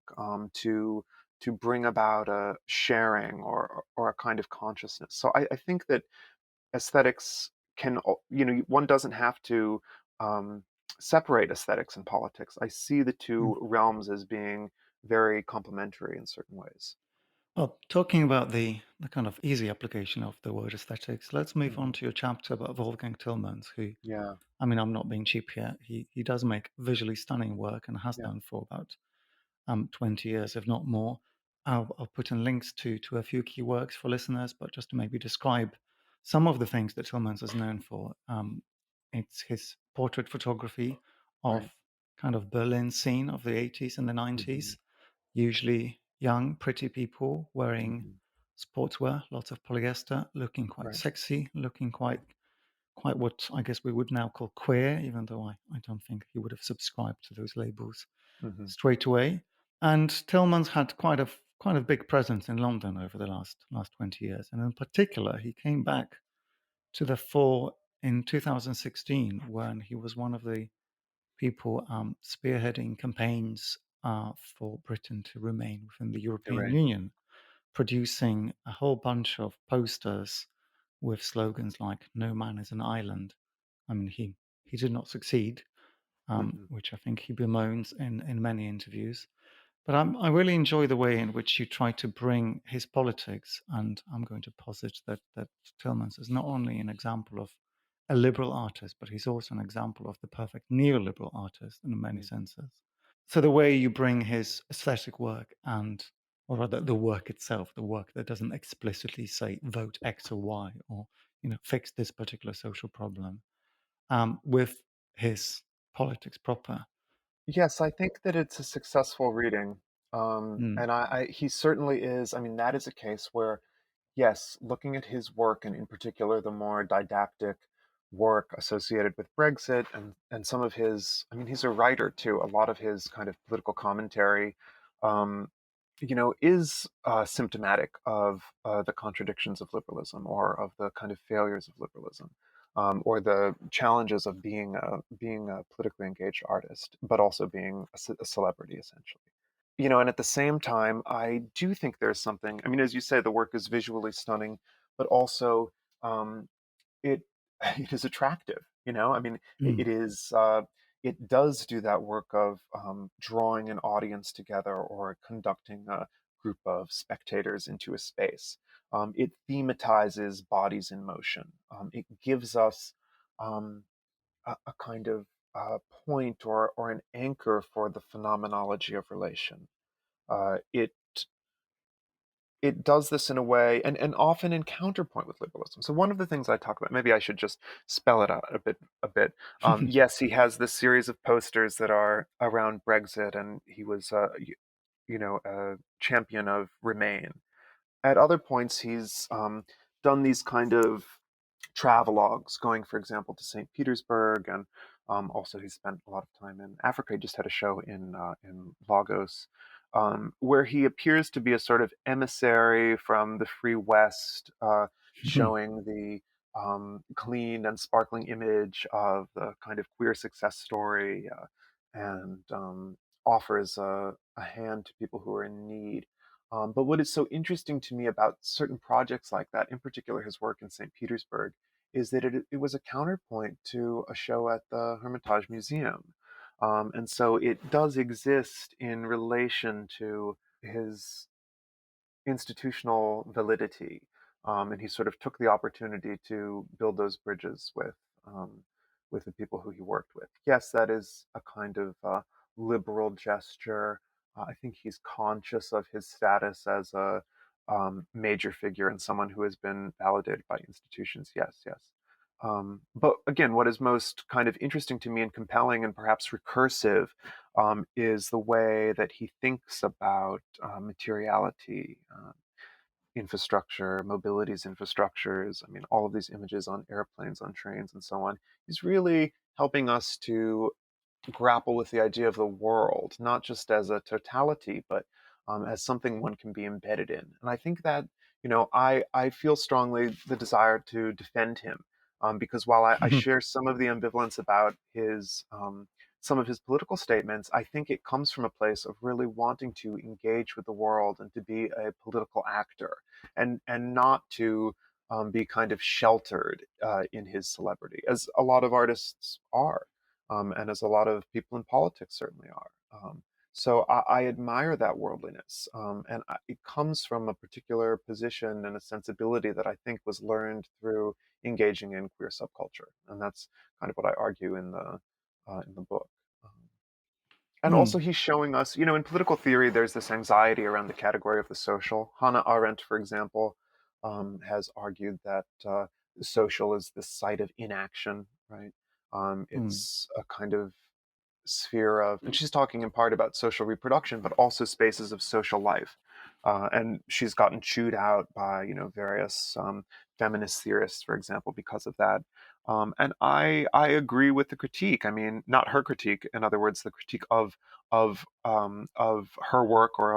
to bring about a sharing or a kind of consciousness. So I think that aesthetics one doesn't have to um, separate aesthetics and politics. I see the Mm. two realms as being very complementary in certain ways. Well, talking about the kind of easy application of the word aesthetics, let's move on Hmm. to your chapter about Wolfgang Tillmans, who, Yeah, I mean, I'm not being cheap here. He does make visually stunning work and has yeah. done for about 20 years, if not more. I'll put in links to a few key works for listeners, but just to maybe describe some of the things that Tillmans is known for. It's his portrait photography Right. of kind of Berlin scene of the 80s and the Hmm. 90s, usually young, pretty people wearing Hmm. sportswear, lots of polyester, looking quite Right. sexy, looking Right. quite what I guess we would now call queer, even though I don't think he would have subscribed to those labels Hmm. straight away. And Tillman's had quite a big presence in London over the last 20 years. And in particular, he came back to the fore in 2016 when he was one of the people spearheading campaigns for Britain to remain within the You're European right. Union, producing a whole bunch of posters with slogans like "No man is an island." I mean, he did not succeed, Hmm. which I think he bemoans in many interviews. But I really enjoy the way in which you try to bring his politics, and I'm going to posit that Tillmans is not only an example of a liberal artist, but he's also an example of the perfect neoliberal artist in many Hmm. senses. So the way you bring his aesthetic work and, or rather, the work itself, the work that doesn't explicitly say vote X or Y or fix this particular social problem, with his politics proper. Yes, I think that it's a successful reading. Mm, And he certainly is. I mean, that is a case where, yes, looking at his work, and in particular the more didactic work associated with Brexit and some of his, I mean, he's a writer too. A lot of his kind of political commentary, um, is symptomatic of the contradictions of liberalism or of the kind of failures of liberalism, or the challenges of being a politically engaged artist, but also being a celebrity essentially. And at the same time, I do think there's something. I mean, as you say, the work is visually stunning, but also um, it it is attractive. I mean, it mm, is. It does do that work of drawing an audience together or conducting group of spectators into a space. It thematizes bodies in motion. It gives us um, a kind of point or an anchor for the phenomenology of relation. It does this in a way, and often in counterpoint with liberalism. So one of the things I talk about, maybe I should just spell it out a bit. Yes, he has this series of posters that are around Brexit, and he was, a champion of Remain. At other points, he's done these kind of travelogues, going, for example, to St. Petersburg, and also he spent a lot of time in Africa. He just had a show in Lagos, where he appears to be a sort of emissary from the Free West, showing the clean and sparkling image of the kind of queer success story, and offers a hand to people who are in need. But what is so interesting to me about certain projects like that, in particular his work in St. Petersburg, is that it was a counterpoint to a show at the Hermitage Museum. And so it does exist in relation to his institutional validity. And he sort of took the opportunity to build those bridges um, with the people who he worked with. Yes, that is a kind of liberal gesture. I think he's conscious of his status as a major figure and someone who has been validated by institutions. Yes, yes. But again, what is most kind of interesting to me and compelling and perhaps recursive is the way that he thinks about materiality, infrastructure, mobilities infrastructures. I mean, all of these images on airplanes, on trains, and so on. He's really helping us to grapple with the idea of the world, not just as a totality, but as something one can be embedded in. And I think that, I feel strongly the desire to defend him, because while I share some of the ambivalence about some of his political statements, I think it comes from a place of really wanting to engage with the world and to be a political actor, and not to be kind of sheltered in his celebrity, as a lot of artists are, and as a lot of people in politics certainly are. So I admire that worldliness, and it comes from a particular position and a sensibility that I think was learned through engaging in queer subculture, and that's kind of what I argue in the book. Um, and also, Mm, he's showing us, in political theory, there's this anxiety around the category of the social. Hannah Arendt, for example, has argued that the social is the site of inaction, right? mm, It's a kind of sphere of, and she's talking in part about social reproduction, but also spaces of social life. And she's gotten chewed out by, various feminist theorists, for example, because of that. And I agree with the critique. I mean, not her critique. In other words, the critique of her work or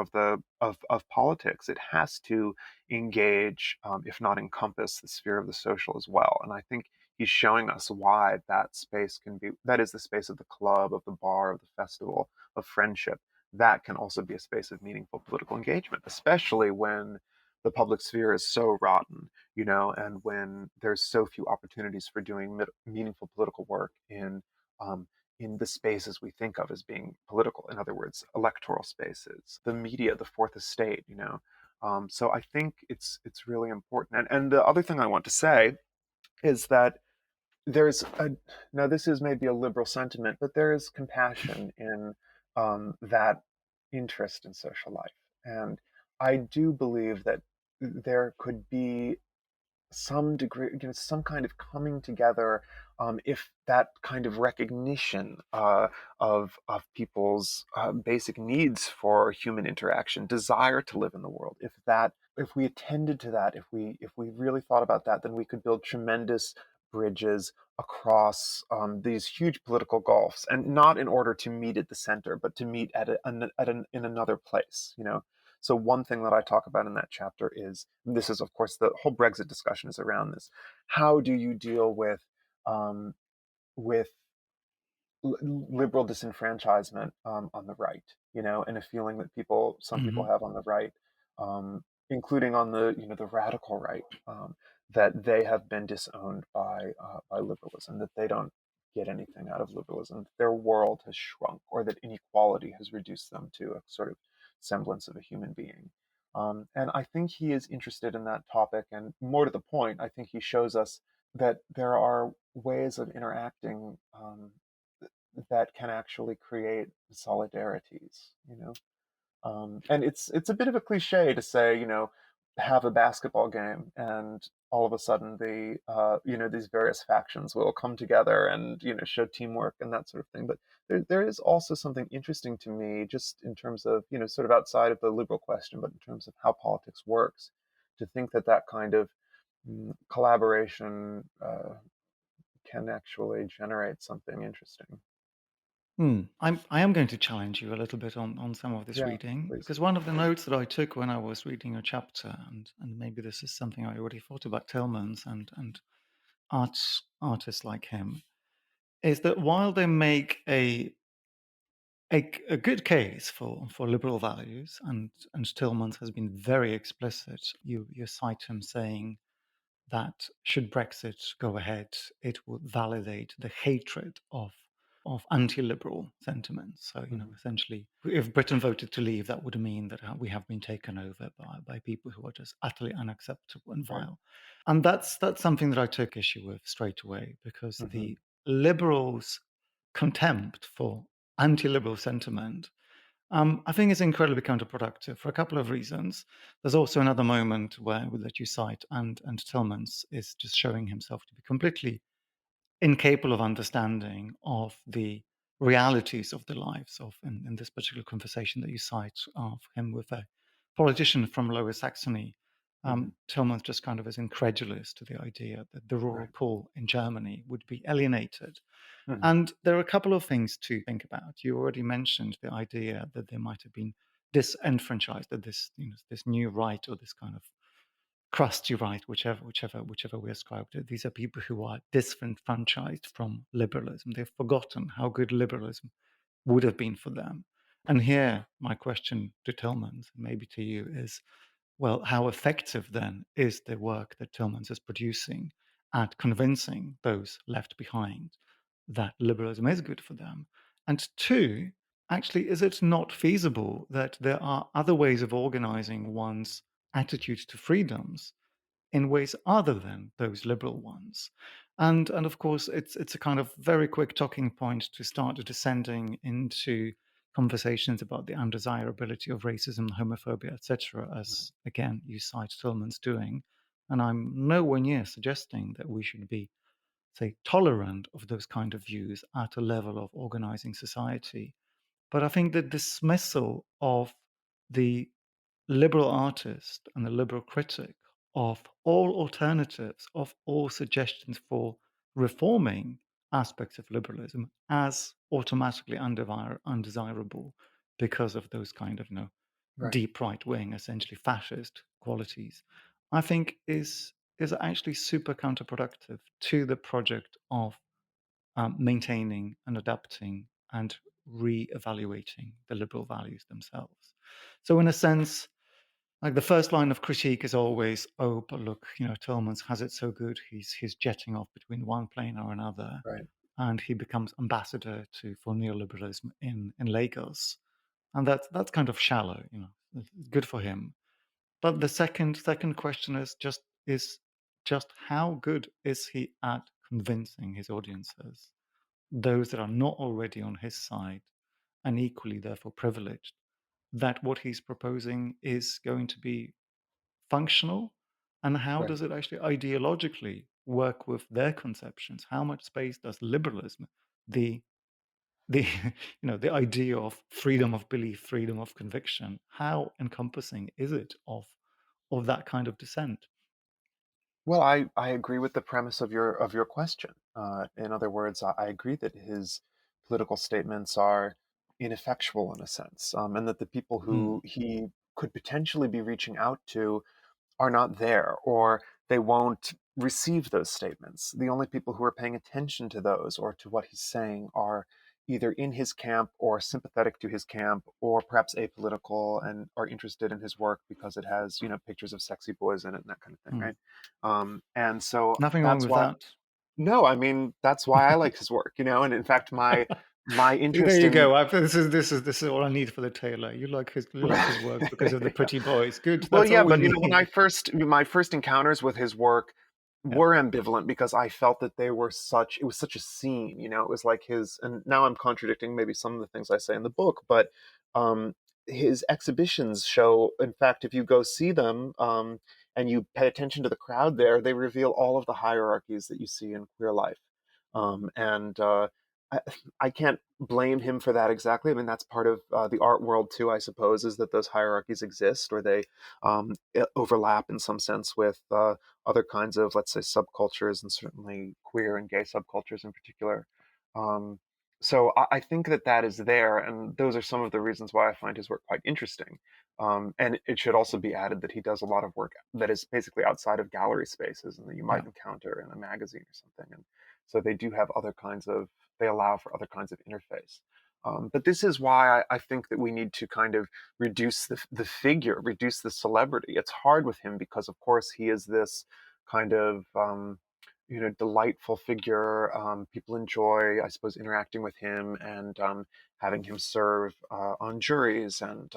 of politics. It has to engage, if not encompass, the sphere of the social as well. And I think he's showing us why that is the space of the club, of the bar, of the festival, of friendship. That can also be a space of meaningful political engagement, especially when the public sphere is so rotten, and when there's so few opportunities for doing meaningful political work um, in the spaces we think of as being political. In other words, electoral spaces, the media, the fourth estate. So I think it's really important. And the other thing I want to say is that there's a now this is maybe a liberal sentiment, but there is compassion in that interest in social life, and I do believe that there could be some degree, some kind of coming together, if that kind of recognition of people's basic needs for human interaction, desire to live in the world, if we attended to that, if we really thought about that, then we could build tremendous bridges across these huge political gulfs, and not in order to meet at the center, but to meet in another place. So one thing that I talk about in that chapter is, this is of course the whole Brexit discussion is around this. How do you deal um, with liberal disenfranchisement on the right, and a feeling that some people mhm. have on the right, including on the radical right, that they have been disowned by liberalism, that they don't get anything out of liberalism, that their world has shrunk, or that inequality has reduced them to a sort of semblance of a human being. And I think he is interested in that topic. And more to the point, I think he shows us that there are ways of interacting that can actually create solidarities, you know? And it's a bit of a cliche to say, have a basketball game and all of a sudden these various factions will come together and show teamwork and that sort of thing. But there is also something interesting to me, just in terms of sort of outside of the liberal question, but in terms of how politics works, to think that that kind of collaboration can actually generate something interesting. I am going to challenge you a little bit on some of this Yeah, reading, please. because one of the notes that I took when I was reading your chapter, and maybe this is something I already thought about Tillmans and artists like him, is that while they make a good case for liberal values, and Tillmans has been very explicit. You cite him saying that should Brexit go ahead, it would validate the hatred of anti-liberal sentiments. So, Hmm. essentially, if Britain voted to leave, that would mean that we have been taken over by people who are just utterly unacceptable and Right. vile. And that's something that I took issue with straight away, because Hmm. the liberals' contempt for anti-liberal sentiment, I think, is incredibly counterproductive for a couple of reasons. There's also another moment where that you cite, and Tillmans is just showing himself to be completely incapable of understanding of the realities of the lives of, in this particular conversation that you cite of him with a politician from Lower Saxony. Hmm. Tillmans just kind of is incredulous to the idea that the rural Right. poor in Germany would be alienated. Hmm. And there are a couple of things to think about. You already mentioned the idea that they might have been disenfranchised, that this new right, or this kind of crusty right, whichever we ascribe to. These are people who are disenfranchised from liberalism. They've forgotten how good liberalism would have been for them. And here, my question to Tillmans, and maybe to you, is, well, how effective then is the work that Tillmans is producing at convincing those left behind that liberalism is good for them? And two, actually, is it not feasible that there are other ways of organizing one's attitude to freedoms in ways other than those liberal ones? And of course, it's a kind of very quick talking point to start descending into conversations about the undesirability of racism, homophobia, etc., as again you cite Tillman's doing. And I'm nowhere near suggesting that we should be, say, tolerant of those kind of views at a level of organizing society. But I think the dismissal of the liberal artist and the liberal critic of all alternatives, of all suggestions for reforming aspects of liberalism as automatically undesirable because of those kind of Right. deep right wing, essentially fascist qualities, I think is actually super counterproductive to the project of maintaining and adapting and re-evaluating the liberal values themselves. So, in a sense, like, the first line of critique is always, "Oh, but look, Tillmans has it so good. He's jetting off between one plane or another, Right. and he becomes ambassador for neoliberalism in Lagos." And that's kind of shallow. It's good for him. But the second question is just how good is he at convincing his audiences, those that are not already on his side and equally therefore privileged, that what he's proposing is going to be functional, and how Right. does it actually ideologically work with their conceptions? How much space does liberalism, the the idea of freedom of belief, freedom of conviction, how encompassing is it of that kind of dissent? Well, I agree with the premise of your question. In other words, I agree that his political statements are ineffectual in a sense, and that the people Hmm. who he could potentially be reaching out to are not there, or they won't receive those statements. The only people who are paying attention to those or to what he's saying are either in his camp or sympathetic to his camp, or perhaps apolitical and are interested in his work because it has pictures of sexy boys in it and that kind of thing, Hmm. right? And so Nothing wrong that's with why that. no, I mean, that's why I like his work, and in fact, my my See, there interest you in go. This is all I need for the tailor. You like his work because of the yeah. pretty boys. Good. Well, That's all yeah, we but when I need. first my first encounters with his work Yeah. were ambivalent because I felt that it was such a scene, it was like his, and now I'm contradicting maybe some of the things I say in the book, but um his exhibitions show, in fact, if you go see them, and you pay attention to the crowd there, they reveal all of the hierarchies that you see in queer life. And I, I can't blame him for that exactly. I mean, that's part of the art world too, I suppose, is that those hierarchies exist, or they overlap in some sense with other kinds of, let's say, subcultures, and certainly queer and gay subcultures in particular. Um, so I think that that is there, and those are some of the reasons why I find his work quite interesting. And it should also be added that he does a lot of work that is basically outside of gallery spaces and that you Yeah. might encounter in a magazine or something. And so they do have other kinds of, they allow for other kinds of interface. But this is why I think that we need to kind of reduce the figure, reduce the celebrity. It's hard with him because, of course, he is this kind of delightful figure. People enjoy, I suppose, interacting with him and having him serve on juries, and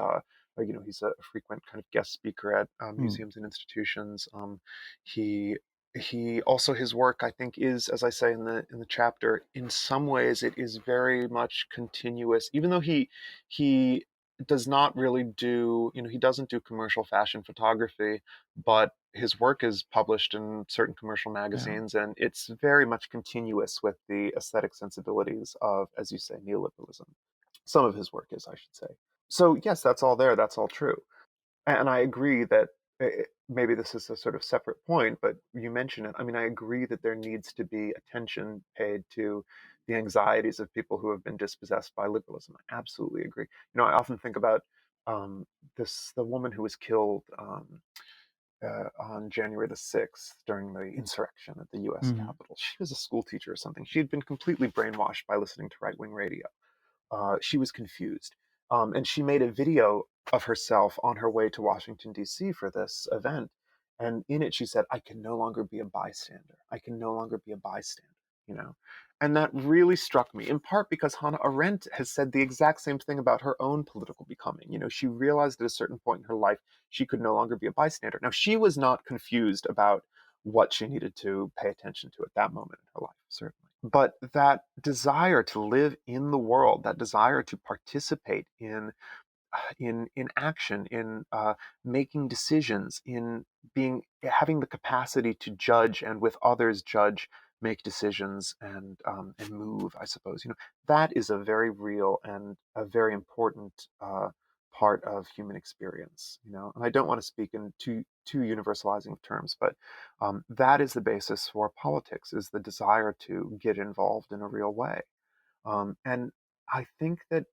he's a frequent kind of guest speaker at Hmm. museums and institutions. He he also, his work, I think, is, as I say in the chapter, in some ways it is very much continuous, even though he does not really do, he doesn't do commercial fashion photography, but his work is published in certain commercial Yeah. magazines, and it's very much continuous with the aesthetic sensibilities of, as you say, neoliberalism. Some of his work is, I should say. So yes, that's all there, that's all true. And I agree that maybe this is a sort of separate point, but you mention it. I mean, I agree that there needs to be attention paid to the anxieties of people who have been dispossessed by liberalism. I absolutely agree. I often think about um, the woman who was killed on January the 6th during the insurrection at the U.S. Hmm. Capitol. She was a school teacher or something. She had been completely brainwashed by listening to right wing radio. She was confused. And she made a video of herself on her way to Washington, D.C. for this event. And in it, she said, I can no longer be a bystander. I can no longer be a bystander, you know? And that really struck me, in part because Hannah Arendt has said the exact same thing about her own political becoming. She realized at a certain point in her life she could no longer be a bystander. Now, she was not confused about what she needed to pay attention to at that moment in her life, certainly. But that desire to live in the world, that desire to participate in action, in making decisions, in being having the capacity to judge and with others judge, make decisions, and move. I suppose that is a very real and a very important part of human experience. And I don't want to speak in too universalizing terms, but that is the basis for politics: is the desire to get involved in a real way. And I think that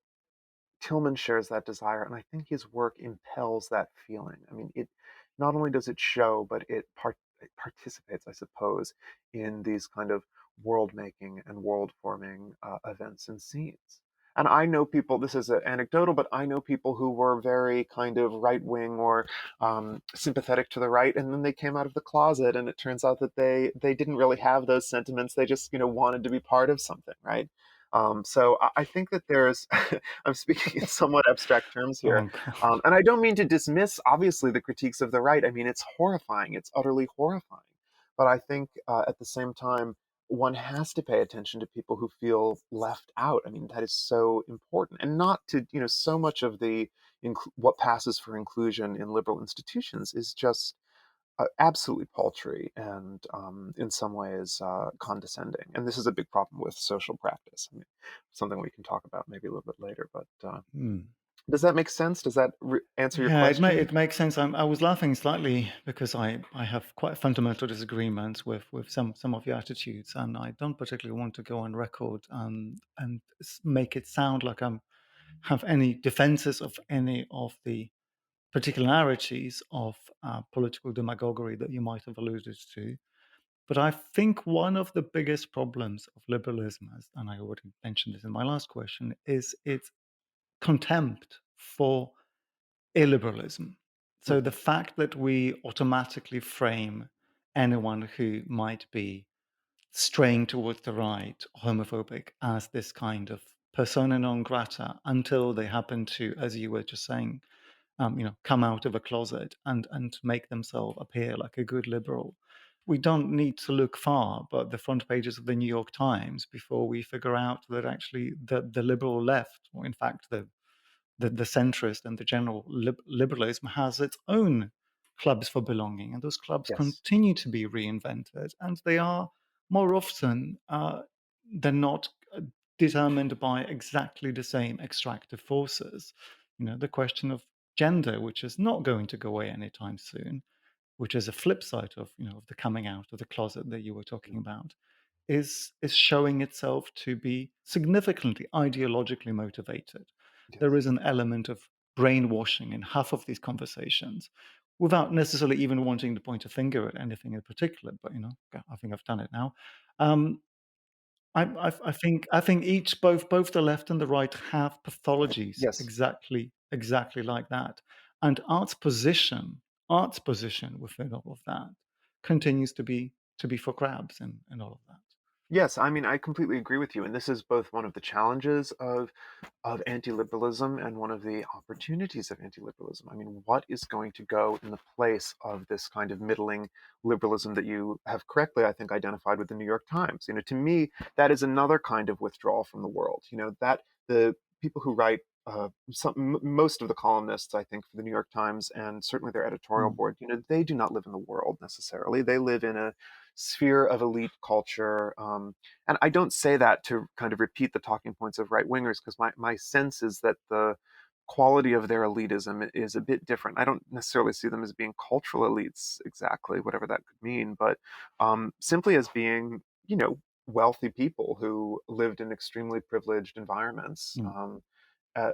Tillman shares that desire, and I think his work impels that feeling. I mean, it not only does it show, but it participates, I suppose, in these kind of world making and world forming events and scenes. And I know people, this is anecdotal, but I know people who were very kind of right wing or sympathetic to the right, and then they came out of the closet, and it turns out that they didn't really have those sentiments. They just wanted to be part of something, right? So I think that there's I'm speaking in somewhat abstract terms here. Oh God. And I don't mean to dismiss, obviously, the critiques of the right. I mean, it's horrifying. It's utterly horrifying. But I think at the same time, one has to pay attention to people who feel left out. I mean, that is so important. And not to, so much of what passes for inclusion in liberal institutions is just absolutely paltry and in some ways condescending. And this is a big problem with social practice. I mean, something we can talk about maybe a little bit later. But Hmm. does that make sense? Does that answer your Yeah, question? it makes sense. I was laughing slightly because I have quite fundamental disagreements with some of your attitudes, and I don't particularly want to go on record and make it sound like I'm have any defenses of any of the particularities of political demagoguery that you might have alluded to. But I think one of the biggest problems of liberalism, and I already mentioned this in my last question, is its contempt for illiberalism. So the Hmm. fact that we automatically frame anyone who might be straying towards the right, homophobic, as this kind of persona non grata until they happen to, as you were just saying, come out of a closet and make themselves appear like a good liberal. We don't need to look far but the front pages of the New York Times before we figure out that actually the liberal left, or in fact the centrist and the general liberalism, has its own clubs for belonging, and those clubs Yes. continue to be reinvented, and they are more often than not determined by exactly the same extractive forces. The question of gender, which is not going to go away anytime soon, which is a flip side of the coming out of the closet that you were talking Mm. about, is showing itself to be significantly ideologically motivated. There Yes. is an element of brainwashing in half of these conversations, without necessarily even wanting to point a finger at anything in particular. But I think I've done it now. Um, I think each both the left and the right have pathologies Yes. exactly like that, and art's position within all of that continues to be for grabs in all of that. Yes, I mean, I completely agree with you, and this is both one of the challenges of anti-liberalism and one of the opportunities of anti-liberalism. I mean, what is going to go in the place of this kind of middling liberalism that you have correctly, I think, identified with the New York Times? To me, that is another kind of withdrawal from the world. That the people who write most of the columnists, I think, for the New York Times and certainly their editorial Mm, board, they do not live in the world necessarily. They live in a sphere of elite culture. And I don't say that to kind of repeat the talking points of right wingers, because my sense is that the quality of their elitism is a bit different. I don't necessarily see them as being cultural elites exactly, whatever that could mean, but simply as being, wealthy people who lived in extremely privileged environments. mm,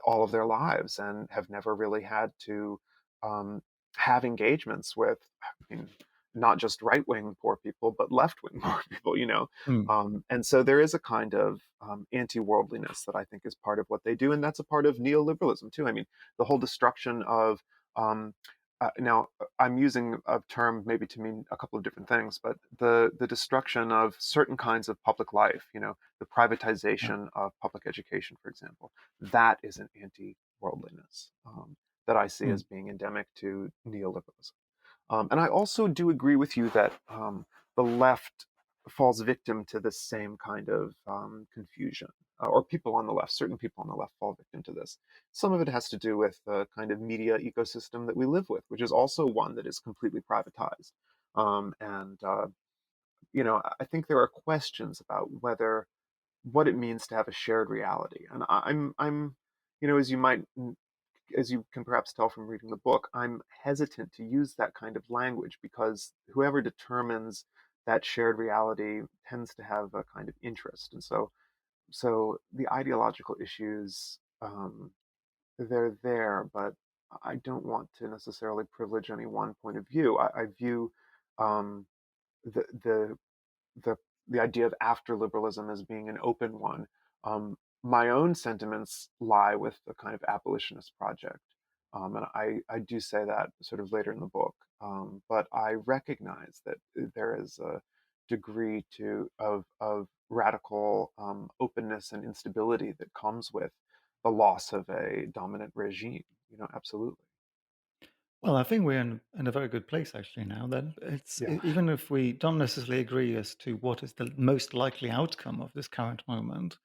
All of their lives and have never really had to um, have engagements with, I mean, not just right wing poor people, but left wing poor people. mm, And so there is a kind of anti worldliness that I think is part of what they do. And that's a part of neoliberalism, too. I mean, the whole destruction of, um, now I'm using a term maybe to mean a couple of different things, but the destruction of certain kinds of public life, the yeah, privatization of public education, for example, that is an anti-worldliness that I see mm. as being endemic to neoliberalism. And I also do agree with you that the left falls victim to this same kind of confusion, or people on the left, certain people on the left fall victim to this. Some of it has to do with the kind of media ecosystem that we live with, which is also one that is completely privatized. And I think there are questions about whether what it means to have a shared reality. And I'm, as you can perhaps tell from reading the book, I'm hesitant to use that kind of language because whoever determines that shared reality tends to have a kind of interest, and so the ideological issues, they're there, but I don't want to necessarily privilege any one point of view. I view um, the the the the idea of after liberalism as being an open one. My own sentiments lie with the kind of abolitionist project, and I do say that sort of later in the book. But I recognize that there is a degree of radical openness and instability that comes with the loss of a dominant regime. Absolutely. Well, I think we're in a very good place actually now. Then Yeah. even if we don't necessarily agree as to what is the most likely outcome of this current moment,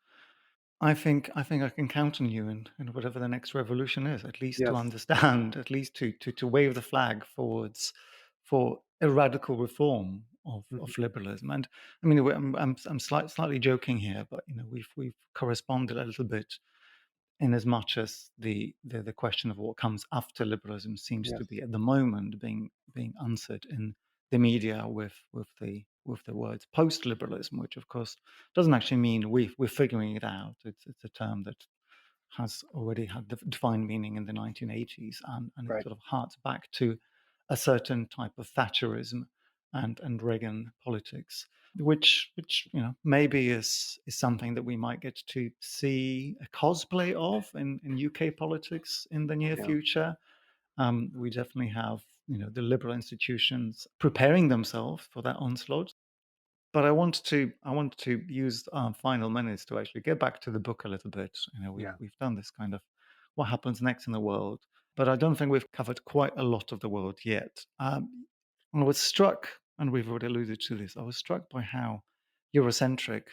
I think I can count on you in whatever the next revolution is, at least to Yes. understand, at least to wave the flag forwards for a radical reform of Mhm. liberalism. And I mean, I'm slightly joking here, but we've corresponded a little bit in as much as the question of what comes after liberalism seems to Yes. be at the moment being answered in the media with the words post-liberalism, which of course doesn't actually mean we're figuring it out. It's a term that has already had the defined meaning in the 1980s, and it Right. sort of harks back to a certain type of Thatcherism and Reagan politics, which maybe is something that we might get to see a cosplay of in UK politics in the near Yeah. future. We definitely have the liberal institutions preparing themselves for that onslaught. but I want to use our final minutes to actually get back to the book a little bit. Yeah. We've done this kind of what happens next in the world, but I don't think we've covered quite a lot of the world yet. I was struck, and we've already alluded to this. I was struck by how Eurocentric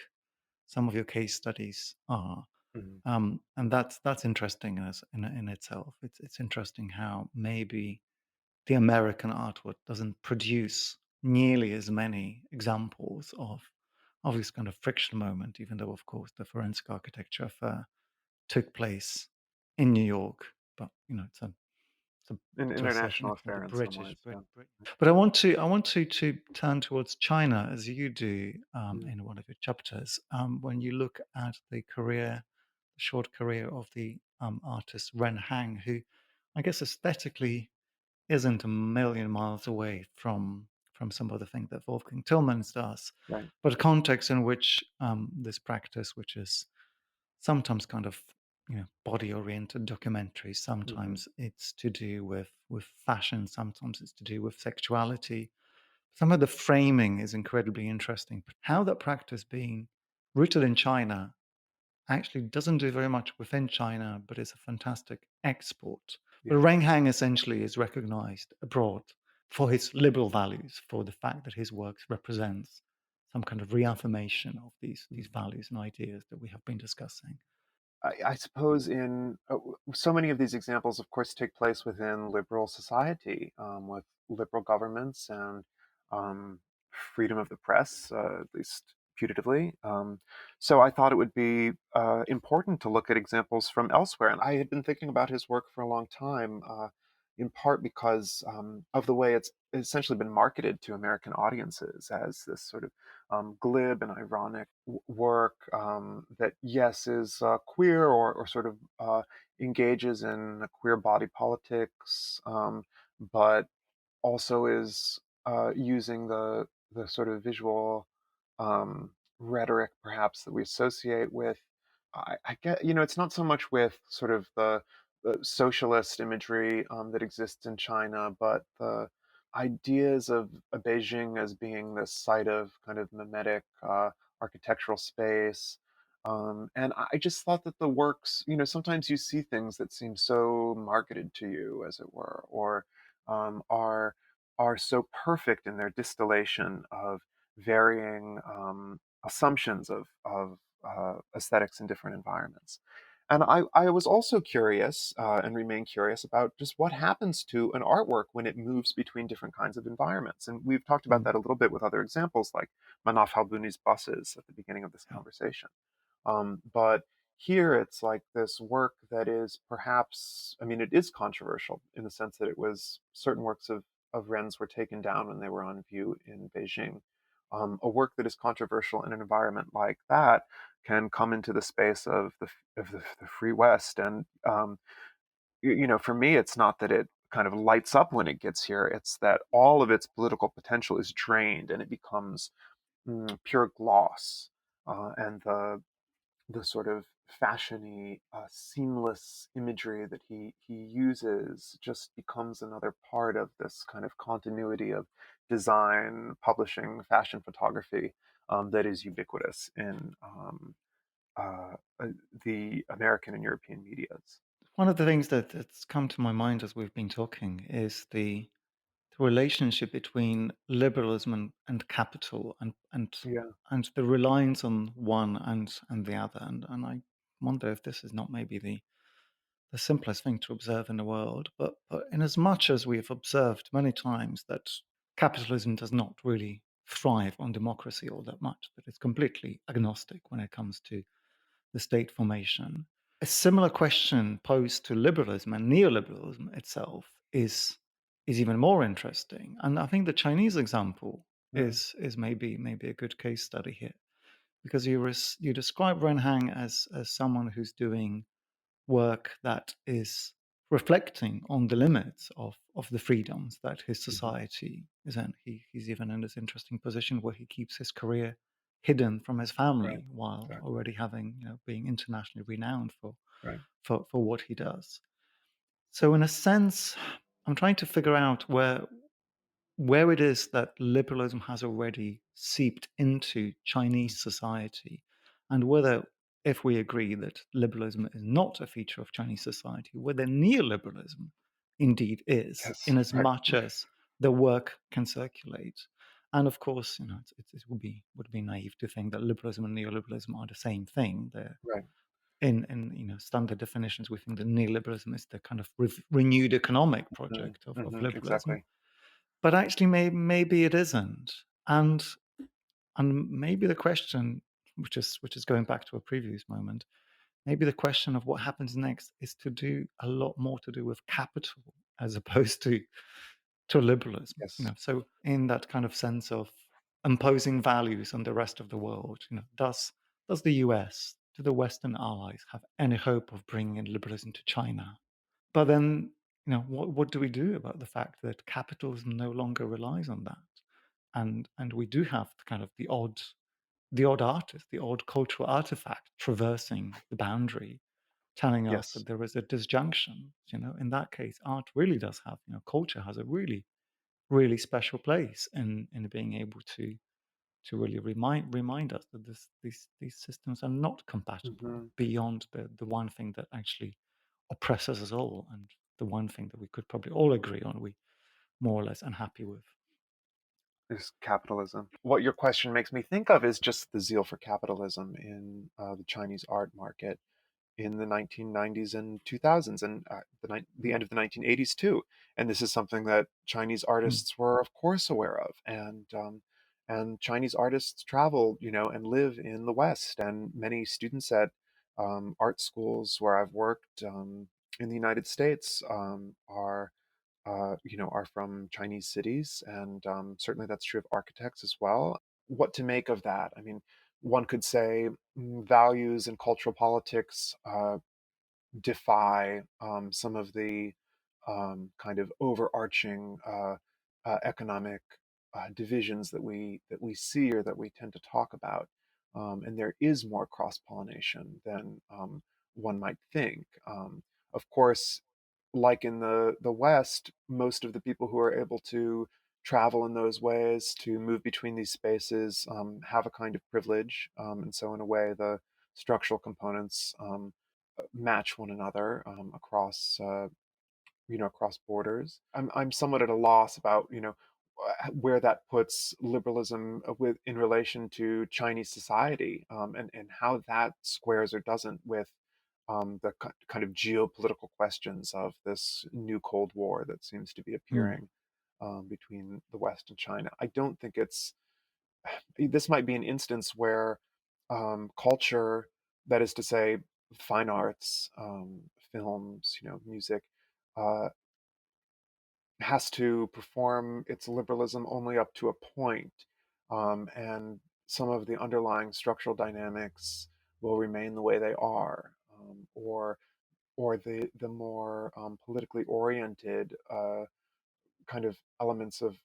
some of your case studies are, Mhm. and that's interesting in itself. It's interesting how maybe the American artwork doesn't produce nearly as many examples of this kind of friction moment, even though, of course, the forensic architecture affair took place in New York. But it's a An to a certain international extent a affair in some British ways. Yeah. Brit. But I want to turn towards China as you do Mm. in one of your chapters. When you look at the short career of the artist Ren Hang, who I guess aesthetically isn't a million miles away from some of the things that Wolfgang Tillmans does, Right. but a context in which this practice, which is sometimes kind of body-oriented documentary, Hmm. sometimes it's to do with fashion, sometimes it's to do with sexuality. Some of the framing is incredibly interesting. But how that practice being rooted in China actually doesn't do very much within China, but is a fantastic export. But Yeah. Reng Hang essentially is recognized abroad for his liberal values, for the fact that his works represents some kind of reaffirmation of these Mm. values and ideas that we have been discussing. I suppose in so many of these examples, of course, take place within liberal society, with liberal governments and um, freedom of the press, at least putatively. So I thought it would be important to look at examples from elsewhere. And I had been thinking about his work for a long time, in part because of the way it's essentially been marketed to American audiences as this sort of glib and ironic work that, yes, is queer or sort of engages in queer body politics, but also is using the sort of visual rhetoric, perhaps, that we associate with. I get, it's not so much with sort of the socialist imagery that exists in China, but the ideas of Beijing as being this site of kind of mimetic architectural space. And I just thought that the works, sometimes you see things that seem so marketed to you, as it were, or are so perfect in their distillation of varying assumptions of aesthetics in different environments. And I was also curious and remain curious about just what happens to an artwork when it moves between different kinds of environments. And we've talked about Mm, that a little bit with other examples like Manaf Halbuni's buses at the beginning of this yeah. conversation. But here it's like this work that is perhaps, I mean, it is controversial in the sense that it was certain works of Ren's were taken down when they were on view in Beijing. A work that is controversial in an environment like that can come into the space of the free West. And, for me, it's not that it kind of lights up when it gets here, it's that all of its political potential is drained and it becomes pure gloss. And the sort of fashiony, seamless imagery that he uses just becomes another part of this kind of continuity of design, publishing, fashion photography that is ubiquitous in uh, uh, the American and European medias. One of the things that's come to my mind as we've been talking is the relationship between liberalism and capital Yeah. and the reliance on one and the other. And I wonder if this is not maybe the simplest thing to observe in the world. But in as much as we have observed many times that capitalism does not really thrive on democracy all that much, that it's completely agnostic when it comes to the state formation. A similar question posed to liberalism and neoliberalism itself is even more interesting. And I think the Chinese example Mm. is maybe a good case study here because you describe Ren Hang as someone who's doing work that is reflecting on the limits of the freedoms that his Hmm. society is in. He's even in this interesting position where he keeps his career hidden from his family Right. while Exactly. already having, being internationally renowned Right. for what he does. So in a sense, I'm trying to figure out where it is that liberalism has already seeped into Chinese society, and whether, if we agree that liberalism is not a feature of Chinese society, whether neoliberalism indeed is, Yes. in as Right. much as the work can circulate. And of course, it would be naive to think that liberalism and neoliberalism are the same thing. They're Right. in standard definitions. We think that neoliberalism is the kind of renewed economic Mm, project of liberalism, exactly. but actually, maybe it isn't. And maybe the question, which is going back to a previous moment, maybe the question of what happens next is to do a lot more to do with capital as opposed to liberalism. Yes. So in that kind of sense of imposing values on the rest of the world, does the US, do the Western allies have any hope of bringing in liberalism to China? But then, what do we do about the fact that capitalism no longer relies on that? And we do have kind of the odd artist, the odd cultural artifact traversing the boundary, telling us Yes. that there is a disjunction. In that case, art really does have, culture has a really, really special place in being able to really remind us that these systems are not compatible Hmm. beyond the one thing that actually oppresses us all, and the one thing that we could probably all agree on we more or less unhappy with. Is capitalism. What your question makes me think of is just the zeal for capitalism in the Chinese art market in the 1990s and 2000s, and the end of the 1980s too. And this is something that Chinese Mm, artists were, of course, aware of. And Chinese artists travel, and live in the West. And many students at art schools where I've worked in the United States are from Chinese cities, and certainly that's true of architects as well. What to make of that? I mean, one could say values and cultural politics defy some of the kind of overarching economic divisions that we see or that we tend to talk about, and there is more cross pollination than one might think. Of course, like in the West, most of the people who are able to travel in those ways to move between these spaces have a kind of privilege, and so in a way, the structural components match one another across borders. I'm somewhat at a loss about where that puts liberalism with in relation to Chinese society, and how that squares or doesn't with the kind of geopolitical questions of this new Cold War that seems to be mm, appearing between the West and China. I don't think this might be an instance where culture, that is to say, fine arts, films, music, uh, has to perform its liberalism only up to a point, and some of the underlying structural dynamics will remain the way they are, or the more politically oriented kind of elements of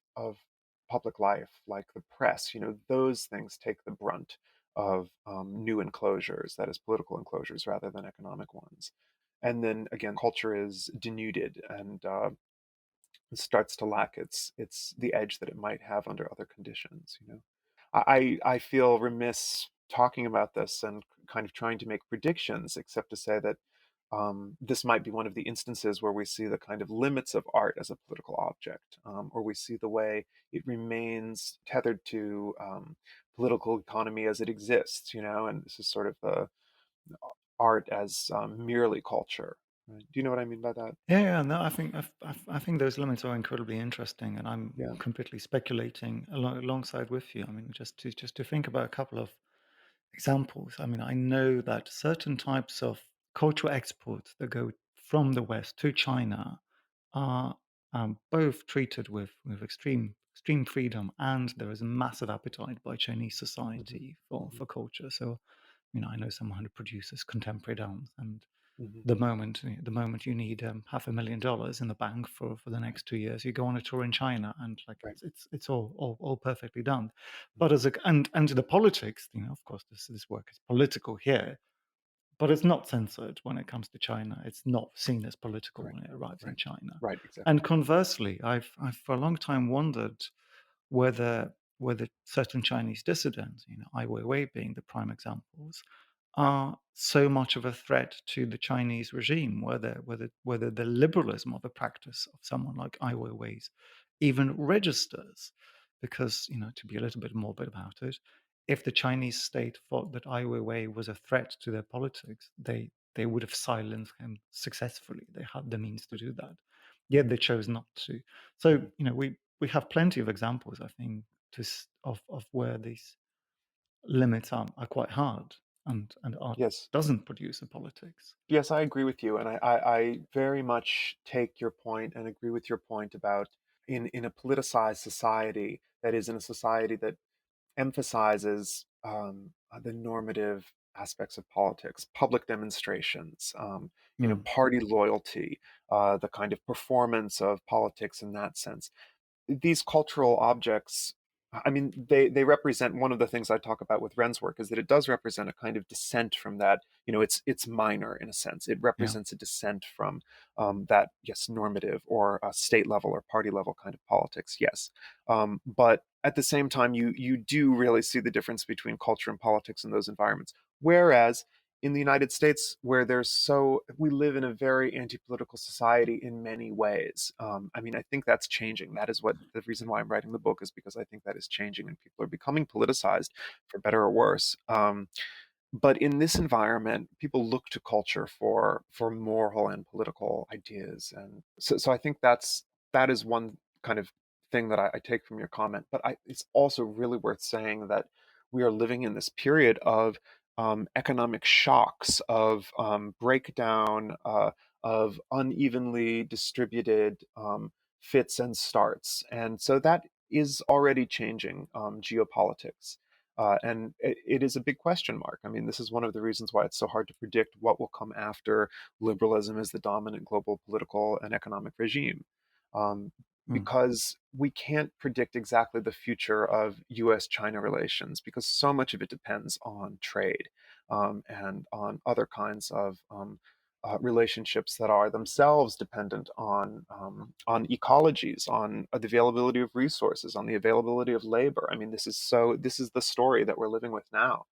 public life, like the press, those things take the brunt of new enclosures, that is, political enclosures rather than economic ones. And then again, culture is denuded and starts to lack its the edge that it might have under other conditions. I feel remiss talking about this and kind of trying to make predictions, except to say that this might be one of the instances where we see the kind of limits of art as a political object, or we see the way it remains tethered to political economy as it exists, and this is sort of the art as merely culture. Right? Do you know what I mean by that? yeah, no, I think those limits are incredibly interesting, and I'm Yeah. completely speculating alongside with you. I mean, just to think about a couple of examples. I mean, I know that certain types of cultural exports that go from the West to China are both treated with extreme freedom, and there is a massive appetite by Chinese Hmm. society for Hmm. for culture. So, I know someone who produces contemporary dance, and Hmm. the moment you need $500,000 in the bank for the Right. next 2 years, you go on a tour in China, and like Right. it's all perfectly done. But Hmm. and the politics, of course, this work is political here, but it's not censored when it comes to China. It's not seen as political Correct. when it arrives in Right. China. Right. Exactly. And conversely, I've for a long time wondered whether whether certain Chinese dissidents, Ai Weiwei being the prime examples, are so much of a threat to the Chinese regime, whether the liberalism or the practice of someone like Ai Weiwei's even registers. Because, to be a little bit morbid about it, if the Chinese state thought that Ai Weiwei was a threat to their politics, they would have silenced him successfully. They had the means to do that. Yet they chose not to. So, we have plenty of examples, I think, of where these limits are quite hard, and art Yes. doesn't produce a politics. Yes, I agree with you, and I very much take your point and agree with your point about in a politicized society, that is, in a society that emphasizes the normative aspects of politics, public demonstrations, Mm, party loyalty, the kind of performance of politics in that sense. These cultural objects, I mean, they represent, one of the things I talk about with Ren's work is that it does represent a kind of descent from that. It's minor in a sense. It yeah. represents a descent from that, yes, normative or state level or party level kind of politics, yes. But at the same time, you do really see the difference between culture and politics in those environments. Whereas in the United States, where we live in a very anti-political society in many ways. I mean, I think that's changing. That is what the reason why I'm writing the book is, because I think that is changing and people are becoming politicized, for better or worse. But in this environment, people look to culture for moral and political ideas, and so I think that is one kind of thing that I take from your comment. But it's also really worth saying that we are living in this period of economic shocks, of breakdown, of unevenly distributed fits and starts, and so that is already changing geopolitics. And it is a big question mark. I mean, this is one of the reasons why it's so hard to predict what will come after liberalism as the dominant global political and economic regime. Um, Mm, because we can't predict exactly the future of US China relations, because so much of it depends on trade and on other kinds of relationships that are themselves dependent on ecologies, on the availability of resources, on the availability of labor. I mean, this is the story that we're living with now.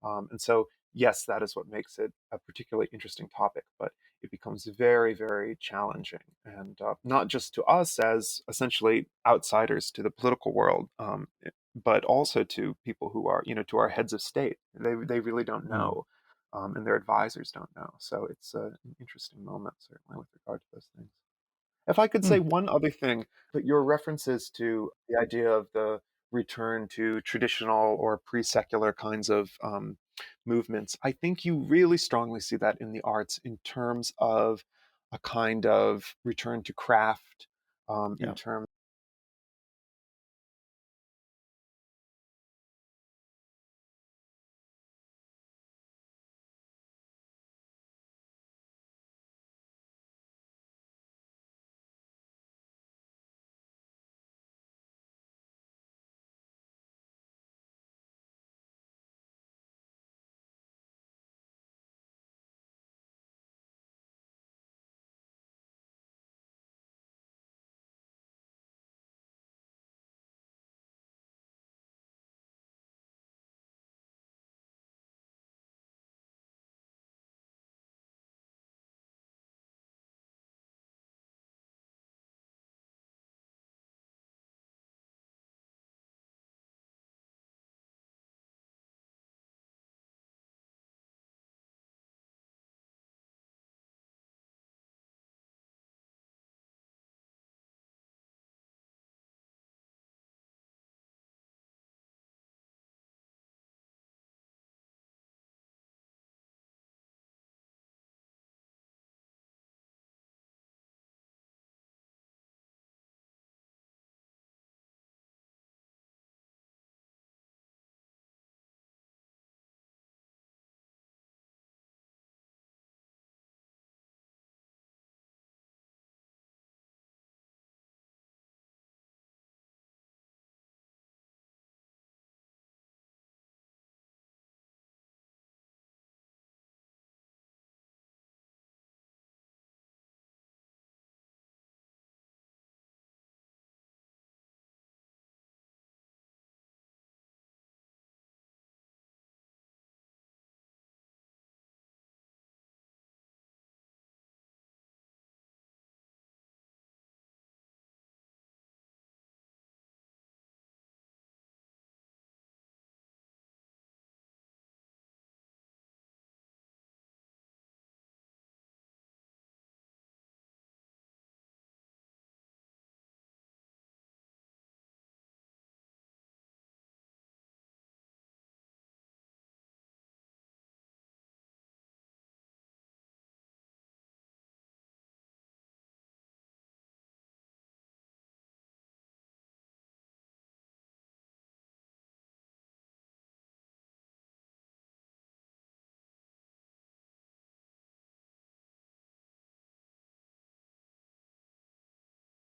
And so, yes, that is what makes it a particularly interesting topic, but it becomes very, very challenging. And not just to us as essentially outsiders to the political world, but also to people who are, to our heads of state. They really don't mm, know, and their advisors don't know. So it's an interesting moment, certainly, with regard to those things. If I could say mm, one other thing, but your references to the idea of the return to traditional or pre-secular kinds of movements, I think you really strongly see that in the arts in terms of a kind of return to craft, in yeah. terms